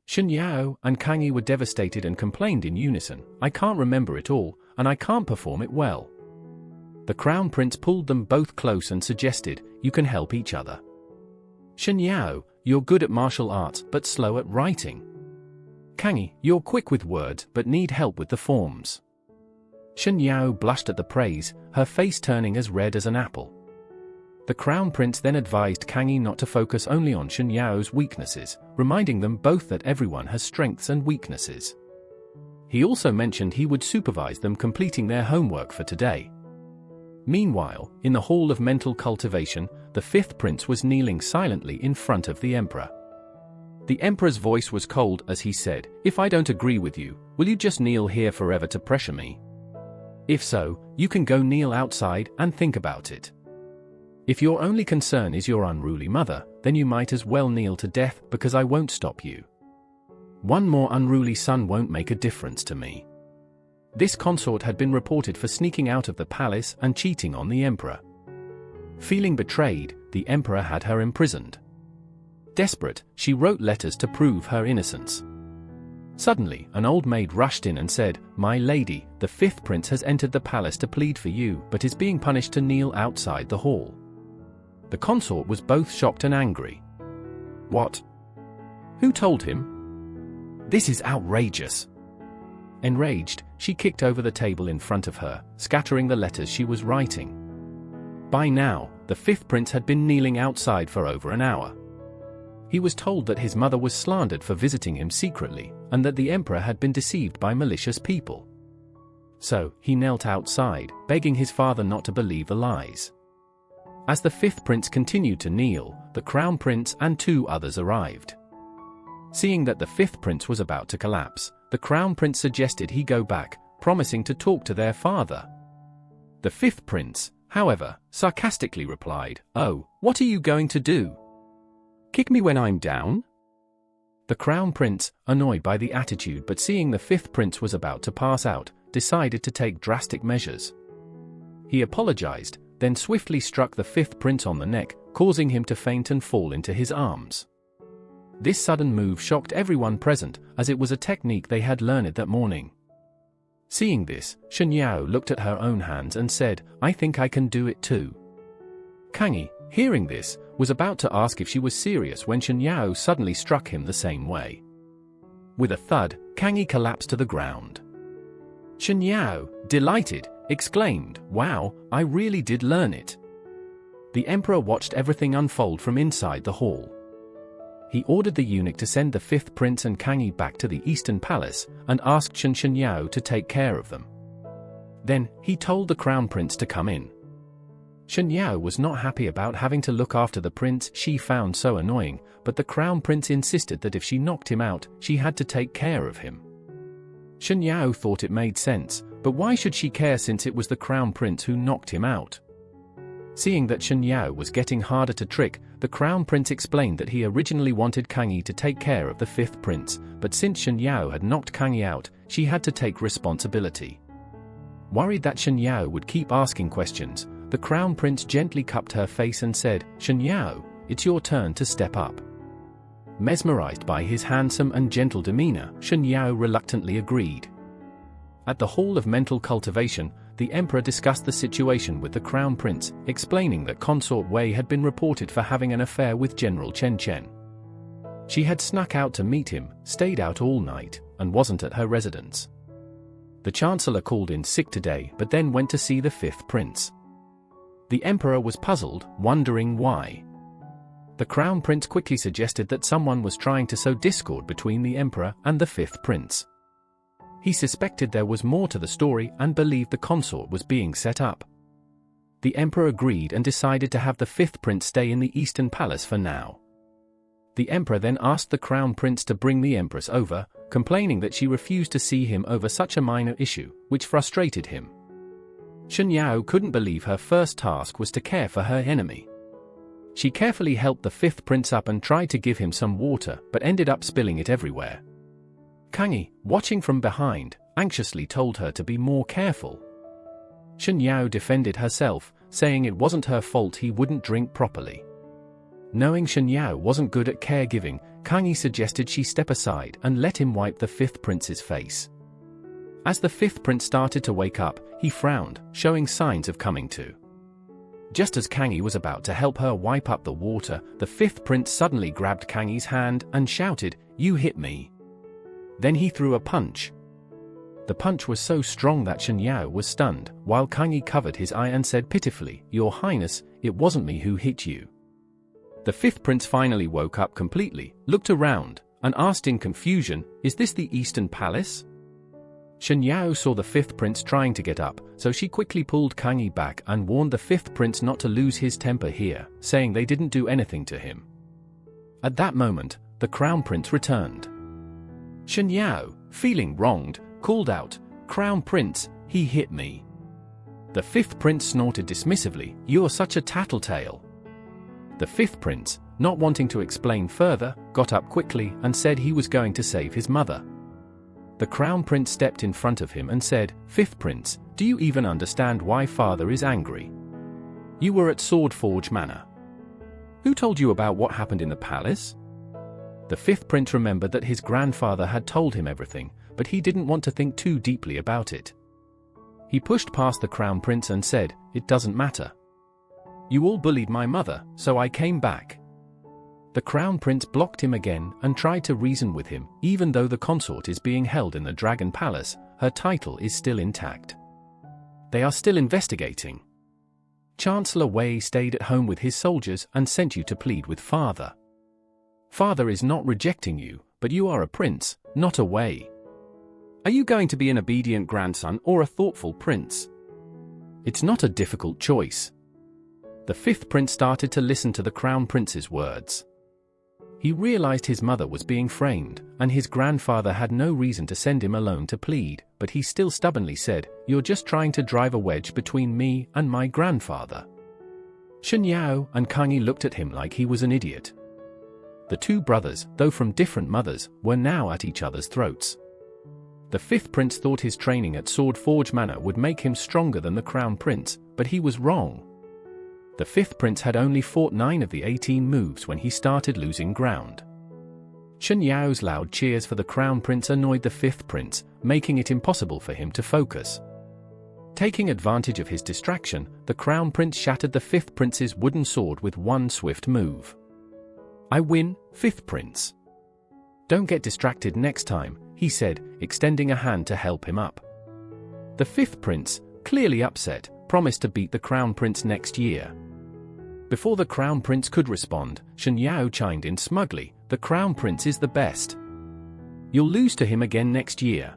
Speaker 1: Shen Yao and Kangi were devastated and complained in unison, "I can't remember it all, and I can't perform it well." The Crown Prince pulled them both close and suggested, "You can help each other. Shen Yao, you're good at martial arts but slow at writing. Kangi, you're quick with words but need help with the forms." Shen Yao blushed at the praise, her face turning as red as an apple. The Crown Prince then advised Kangi not to focus only on Shen Yao's weaknesses, reminding them both that everyone has strengths and weaknesses. He also mentioned he would supervise them completing their homework for today. Meanwhile, in the Hall of Mental Cultivation, the fifth prince was kneeling silently in front of the emperor. The emperor's voice was cold as he said, "If I don't agree with you, will you just kneel here forever to pressure me? If so, you can go kneel outside and think about it. If your only concern is your unruly mother, then you might as well kneel to death because I won't stop you. One more unruly son won't make a difference to me." This consort had been reported for sneaking out of the palace and cheating on the emperor. Feeling betrayed, the emperor had her imprisoned. Desperate, she wrote letters to prove her innocence. Suddenly, an old maid rushed in and said, "My lady, the fifth prince has entered the palace to plead for you but is being punished to kneel outside the hall." The consort was both shocked and angry. "What? Who told him? This is outrageous." Enraged, she kicked over the table in front of her, scattering the letters she was writing. By now, the fifth prince had been kneeling outside for over an hour. He was told that his mother was slandered for visiting him secretly, and that the emperor had been deceived by malicious people. So, he knelt outside, begging his father not to believe the lies. As the fifth prince continued to kneel, the crown prince and two others arrived. Seeing that the fifth prince was about to collapse, the crown prince suggested he go back, promising to talk to their father. The fifth prince, however, sarcastically replied, "Oh, what are you going to do?
Speaker 2: Kick me when I'm down?"
Speaker 1: The crown prince, annoyed by the attitude but seeing the fifth prince was about to pass out, decided to take drastic measures. He apologized, then swiftly struck the fifth prince on the neck, causing him to faint and fall into his arms. This sudden move shocked everyone present, as it was a technique they had learned that morning. Seeing this, Shen Yao looked at her own hands and said, "I think I can do it too." Kangi, hearing this, was about to ask if she was serious when Shen Yao suddenly struck him the same way. With a thud, Kangi collapsed to the ground. Shen Yao, delighted, exclaimed, "Wow, I really did learn it." The emperor watched everything unfold from inside the hall. He ordered the eunuch to send the fifth prince and Kangi back to the Eastern Palace, and asked Shen Yao to take care of them. Then, he told the crown prince to come in. Shen Yao was not happy about having to look after the prince she found so annoying, but the crown prince insisted that if she knocked him out, she had to take care of him. Shen Yao thought it made sense, but why should she care since it was the crown prince who knocked him out? Seeing that Shen Yao was getting harder to trick, the crown prince explained that he originally wanted Kangi to take care of the fifth prince, but since Shen Yao had knocked Kangi out, she had to take responsibility. Worried that Shen Yao would keep asking questions, the crown prince gently cupped her face and said, "Shen Yao, it's your turn to step up." Mesmerized by his handsome and gentle demeanor, Shen Yao reluctantly agreed. At the Hall of Mental Cultivation, the emperor discussed the situation with the crown prince, explaining that consort Wei had been reported for having an affair with General Chen Chen. She had snuck out to meet him, stayed out all night, and wasn't at her residence. The chancellor called in sick today but then went to see the fifth prince. The emperor was puzzled, wondering why. The crown prince quickly suggested that someone was trying to sow discord between the emperor and the fifth prince. He suspected there was more to the story and believed the consort was being set up. The emperor agreed and decided to have the fifth prince stay in the Eastern Palace for now. The emperor then asked the crown prince to bring the empress over, complaining that she refused to see him over such a minor issue, which frustrated him. Shen Yao couldn't believe her first task was to care for her enemy. She carefully helped the fifth prince up and tried to give him some water but ended up spilling it everywhere. Kangi, watching from behind, anxiously told her to be more careful. Shen Yao defended herself, saying it wasn't her fault he wouldn't drink properly. Knowing Shen Yao wasn't good at caregiving, Kangi suggested she step aside and let him wipe the fifth prince's face. As the fifth prince started to wake up, he frowned, showing signs of coming to. Just as Kangi was about to help her wipe up the water, the fifth prince suddenly grabbed Kangi's hand and shouted, "You hit me." Then he threw a punch. The punch was so strong that Shen Yao was stunned, while Kangi covered his eye and said pitifully, "Your Highness, it wasn't me who hit you." The fifth prince finally woke up completely, looked around, and asked in confusion, "Is this the Eastern Palace?" Shen Yao saw the fifth prince trying to get up, so she quickly pulled Kangi back and warned the fifth prince not to lose his temper here, saying they didn't do anything to him. At that moment, the crown prince returned. Shen Yao, feeling wronged, called out, "Crown Prince, he hit me." The fifth prince snorted dismissively, "You're such a tattletale." The fifth prince, not wanting to explain further, got up quickly and said he was going to save his mother. The crown prince stepped in front of him and said, "Fifth prince, do you even understand why father is angry? You were at Swordforge Manor. Who told you about what happened in the palace?" The fifth prince remembered that his grandfather had told him everything, but he didn't want to think too deeply about it. He pushed past the crown prince and said, "It doesn't matter. You all bullied my mother, so I came back." The crown prince blocked him again and tried to reason with him. Even though the consort is being held in the Dragon Palace, her title is still intact. They are still investigating. Chancellor Wei stayed at home with his soldiers and sent you to plead with father. Father is not rejecting you, but you are a prince, not a Wei. Are you going to be an obedient grandson or a thoughtful prince? It's not a difficult choice. The fifth prince started to listen to the crown prince's words. He realized his mother was being framed, and his grandfather had no reason to send him alone to plead, but he still stubbornly said, "You're just trying to drive a wedge between me and my grandfather." Shen Yao and Kang Yi looked at him like he was an idiot. The two brothers, though from different mothers, were now at each other's throats. The fifth prince thought his training at Sword Forge Manor would make him stronger than the crown prince, but he was wrong. The fifth prince had only fought 9 of the 18 moves when he started losing ground. Shen Yao's loud cheers for the crown prince annoyed the fifth prince, making it impossible for him to focus. Taking advantage of his distraction, the crown prince shattered the fifth prince's wooden sword with one swift move. "I win, fifth prince. Don't get distracted next time," he said, extending a hand to help him up. The fifth prince, clearly upset, promised to beat the crown prince next year. Before the crown prince could respond, Shen Yao chimed in smugly, "The crown prince is the best. You'll lose to him again next year."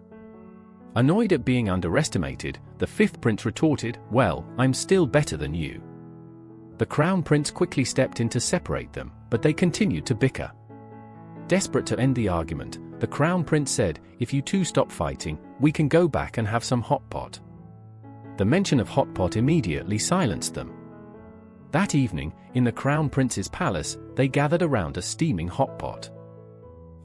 Speaker 1: Annoyed at being underestimated, the fifth prince retorted, "Well, I'm still better than you." The crown prince quickly stepped in to separate them, but they continued to bicker. Desperate to end the argument, the crown prince said, "If you two stop fighting, we can go back and have some hot pot." The mention of hot pot immediately silenced them. That evening, in the crown prince's palace, they gathered around a steaming hot pot.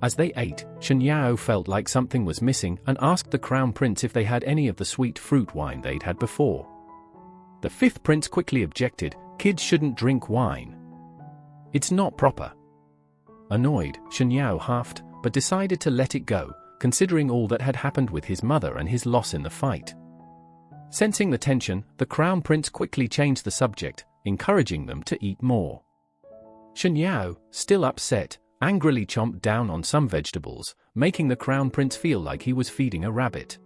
Speaker 1: As they ate, Shen Yao felt like something was missing and asked the crown prince if they had any of the sweet fruit wine they'd had before. The fifth prince quickly objected, "Kids shouldn't drink wine. It's not proper." Annoyed, Shen Yao huffed, but decided to let it go, considering all that had happened with his mother and his loss in the fight. Sensing the tension, the crown prince quickly changed the subject, encouraging them to eat more. Shen Yao, still upset, angrily chomped down on some vegetables, making the crown prince feel like he was feeding a rabbit.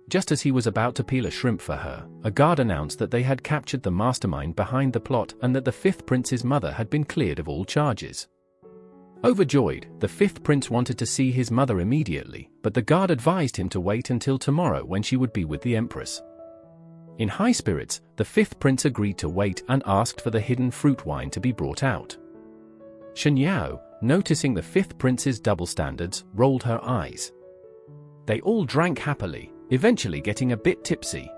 Speaker 1: Just as he was about to peel a shrimp for her, a guard announced that they had captured the mastermind behind the plot and that the fifth prince's mother had been cleared of all charges. Overjoyed, the fifth prince wanted to see his mother immediately, but the guard advised him to wait until tomorrow when she would be with the empress. In high spirits, the fifth prince agreed to wait and asked for the hidden fruit wine to be brought out. Shen Yao, noticing the fifth prince's double standards, rolled her eyes. They all drank happily, eventually getting a bit tipsy.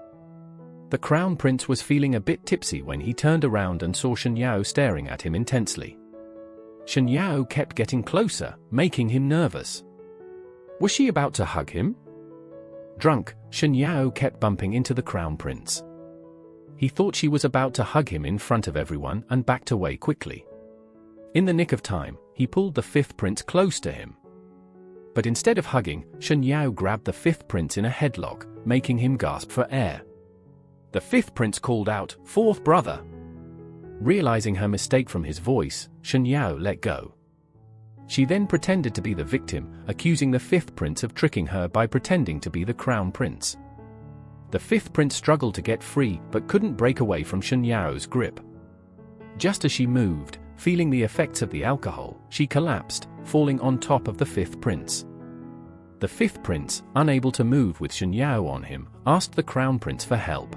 Speaker 1: The crown prince was feeling a bit tipsy when he turned around and saw Shen Yao staring at him intensely. Shen Yao kept getting closer, making him nervous. Was she about to hug him? Drunk, Shen Yao kept bumping into the crown prince. He thought she was about to hug him in front of everyone and backed away quickly. In the nick of time, he pulled the fifth prince close to him. But instead of hugging, Shen Yao grabbed the fifth prince in a headlock, making him gasp for air. The fifth prince called out, "Fourth brother!" Realizing her mistake from his voice, Shen Yao let go. She then pretended to be the victim, accusing the fifth prince of tricking her by pretending to be the crown prince. The fifth prince struggled to get free but couldn't break away from Shen Yao's grip. Just as she moved, feeling the effects of the alcohol, she collapsed, falling on top of the fifth prince. The fifth prince, unable to move with Shen Yao on him, asked the crown prince for help.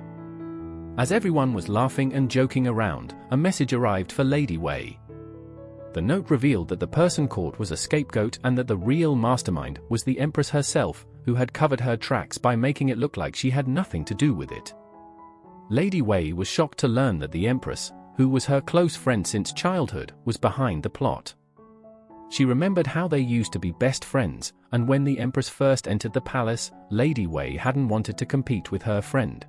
Speaker 1: As everyone was laughing and joking around, a message arrived for Lady Wei. The note revealed that the person caught was a scapegoat and that the real mastermind was the Empress herself, who had covered her tracks by making it look like she had nothing to do with it. Lady Wei was shocked to learn that the Empress, who was her close friend since childhood, was behind the plot. She remembered how they used to be best friends, and when the Empress first entered the palace, Lady Wei hadn't wanted to compete with her friend.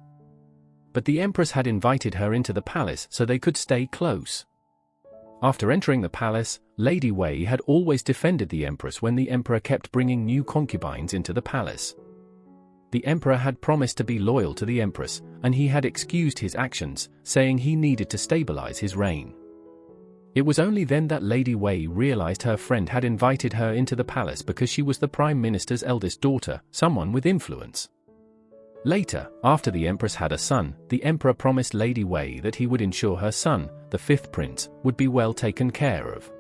Speaker 1: But the Empress had invited her into the palace so they could stay close. After entering the palace, Lady Wei had always defended the Empress when the Emperor kept bringing new concubines into the palace. The Emperor had promised to be loyal to the Empress, and he had excused his actions, saying he needed to stabilize his reign. It was only then that Lady Wei realized her friend had invited her into the palace because she was the Prime Minister's eldest daughter, someone with influence. Later, after the Empress had a son, the Emperor promised Lady Wei that he would ensure her son, the fifth prince, would be well taken care of.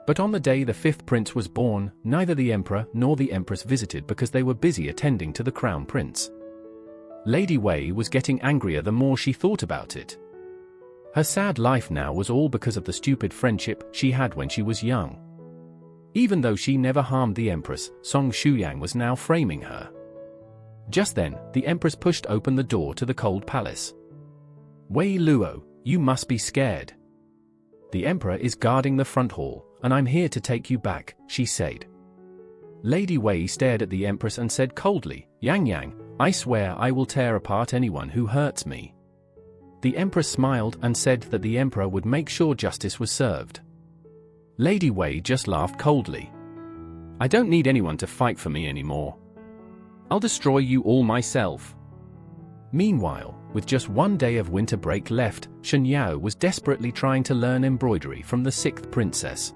Speaker 1: But on the day the fifth prince was born, neither the Emperor nor the Empress visited because they were busy attending to the crown prince. Lady Wei was getting angrier the more she thought about it. Her sad life now was all because of the stupid friendship she had when she was young. Even though she never harmed the Empress, Song Shuyang was now framing her. Just then, the Empress pushed open the door to the cold palace. "Wei Luo, you must be scared. The Emperor is guarding the front hall, and I'm here to take you back," she said. Lady Wei stared at the Empress and said coldly, "Yang Yang, I swear I will tear apart anyone who hurts me." The Empress smiled and said that the Emperor would make sure justice was served. Lady Wei just laughed coldly. "I don't need anyone to fight for me anymore. I'll destroy you all myself." Meanwhile, with just one day of winter break left, Shen Yao was desperately trying to learn embroidery from the 6th princess.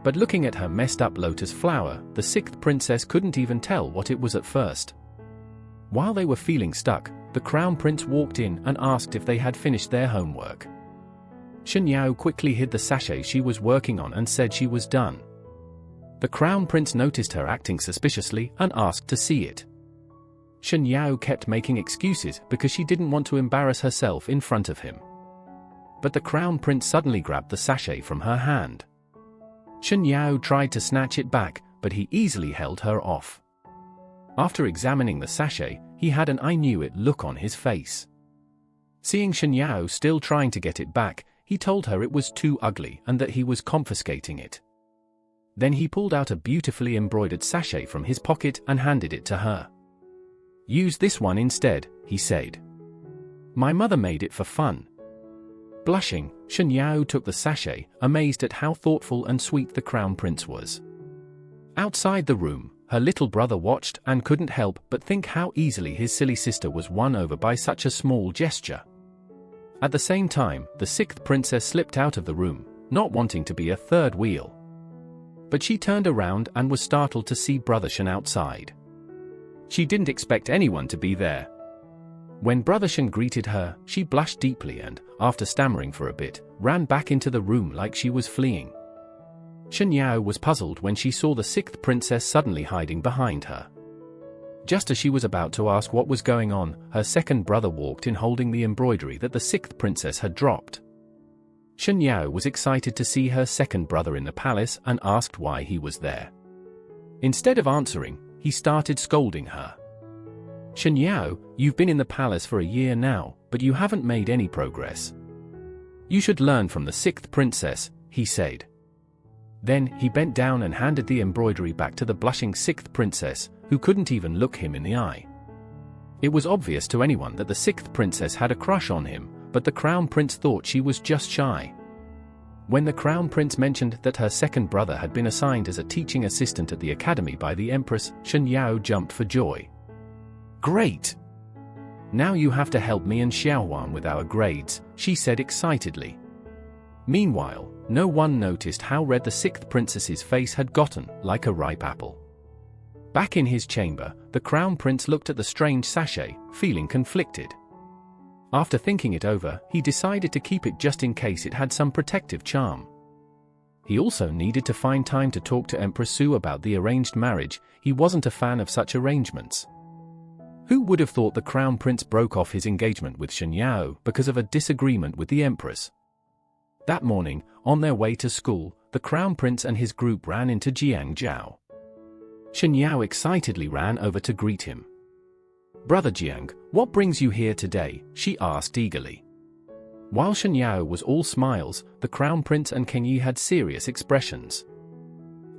Speaker 1: But looking at her messed up lotus flower, the 6th princess couldn't even tell what it was at first. While they were feeling stuck, the crown prince walked in and asked if they had finished their homework. Shen Yao quickly hid the sachet she was working on and said she was done. The crown prince noticed her acting suspiciously and asked to see it. Shen Yao kept making excuses because she didn't want to embarrass herself in front of him. But the crown prince suddenly grabbed the sachet from her hand. Shen Yao tried to snatch it back, but he easily held her off. After examining the sachet, he had an "I knew it" look on his face. Seeing Shen Yao still trying to get it back, he told her it was too ugly and that he was confiscating it. Then he pulled out a beautifully embroidered sachet from his pocket and handed it to her. "Use this one instead," he said. "My mother made it for fun." Blushing, Shen Yao took the sachet, amazed at how thoughtful and sweet the crown prince was. Outside the room, her little brother watched and couldn't help but think how easily his silly sister was won over by such a small gesture. At the same time, the 6th princess slipped out of the room, not wanting to be a third wheel. But she turned around and was startled to see Brother Shen outside. She didn't expect anyone to be there. When Brother Shen greeted her, she blushed deeply and, after stammering for a bit, ran back into the room like she was fleeing. Shen Yao was puzzled when she saw the 6th princess suddenly hiding behind her. Just as she was about to ask what was going on, her second brother walked in holding the embroidery that the 6th princess had dropped. Shen Yao was excited to see her second brother in the palace and asked why he was there. Instead of answering, he started scolding her. "Shen Yao, you've been in the palace for a year now, but you haven't made any progress. You should learn from the 6th princess," he said. Then, he bent down and handed the embroidery back to the blushing 6th princess, who couldn't even look him in the eye. It was obvious to anyone that the 6th princess had a crush on him, but the crown prince thought she was just shy. When the crown prince mentioned that her second brother had been assigned as a teaching assistant at the academy by the empress, Shen Yao jumped for joy. "Great! Now you have to help me and Xiaohuan with our grades," she said excitedly. Meanwhile, no one noticed how red the 6th princess's face had gotten, like a ripe apple. Back in his chamber, the crown prince looked at the strange sachet, feeling conflicted. After thinking it over, he decided to keep it just in case it had some protective charm. He also needed to find time to talk to Empress Su about the arranged marriage. He wasn't a fan of such arrangements. Who would have thought the crown prince broke off his engagement with Shen Yao because of a disagreement with the empress? That morning, on their way to school, the crown prince and his group ran into Jiang Zhao. Shen Yao excitedly ran over to greet him. "Brother Jiang, what brings you here today?" she asked eagerly. While Shen Yao was all smiles, the crown prince and Keng Yi had serious expressions.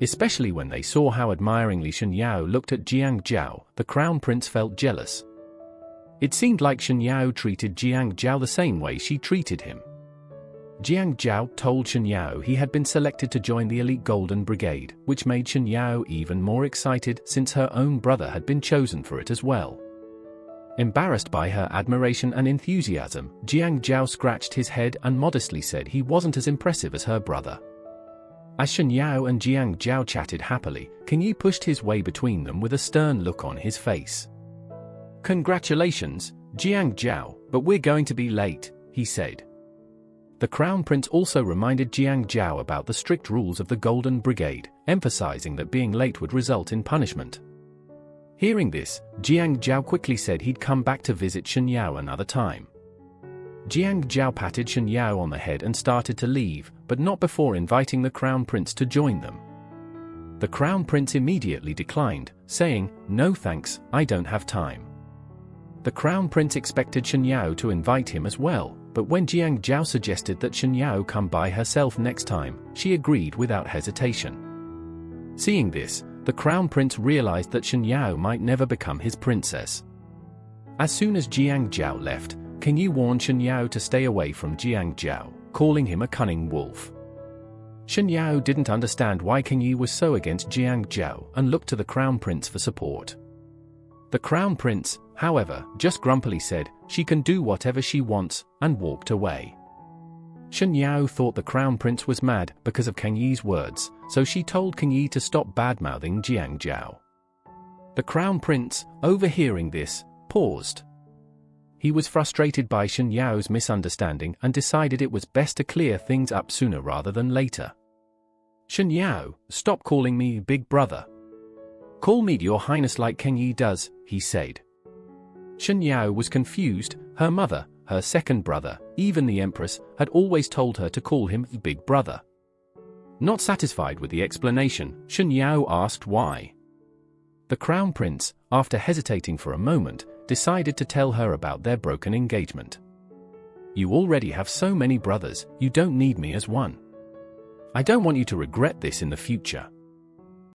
Speaker 1: Especially when they saw how admiringly Shen Yao looked at Jiang Zhao, the crown prince felt jealous. It seemed like Shen Yao treated Jiang Zhao the same way she treated him. Jiang Zhao told Shen Yao he had been selected to join the elite Golden Brigade, which made Shen Yao even more excited since her own brother had been chosen for it as well. Embarrassed by her admiration and enthusiasm, Jiang Zhao scratched his head and modestly said he wasn't as impressive as her brother. As Shen Yao and Jiang Zhao chatted happily, Keng Yi pushed his way between them with a stern look on his face. "Congratulations, Jiang Zhao, but we're going to be late," he said. The crown prince also reminded Jiang Zhao about the strict rules of the Golden Brigade, emphasizing that being late would result in punishment. Hearing this, Jiang Zhao quickly said he'd come back to visit Shen Yao another time. Jiang Zhao patted Shen Yao on the head and started to leave, but not before inviting the crown prince to join them. The Crown Prince immediately declined, saying, "No thanks, I don't have time." The Crown Prince expected Shen Yao to invite him as well, but when Jiang Zhao suggested that Shen Yao come by herself next time, she agreed without hesitation. Seeing this, the Crown Prince realized that Shen Yao might never become his princess. As soon as Jiang Zhao left, King Yi warned Shen Yao to stay away from Jiang Zhao, calling him a cunning wolf. Shen Yao didn't understand why King Yi was so against Jiang Zhao and looked to the Crown Prince for support. The Crown Prince, however, just grumpily said, "She can do whatever she wants," and walked away. Shen Yao thought the Crown Prince was mad because of King Yi's words, so she told King Yi to stop bad-mouthing Jiang Zhao. The Crown Prince, overhearing this, paused. He was frustrated by Shen Yao's misunderstanding and decided it was best to clear things up sooner rather than later. "Shen Yao, stop calling me Big Brother. Call me Your Highness like King Yi does," he said. Shen Yao was confused. Her mother, her second brother, even the Empress, had always told her to call him Big Brother. Not satisfied with the explanation, Shen Yao asked why. The Crown Prince, after hesitating for a moment, decided to tell her about their broken engagement. "You already have so many brothers, you don't need me as one. I don't want you to regret this in the future."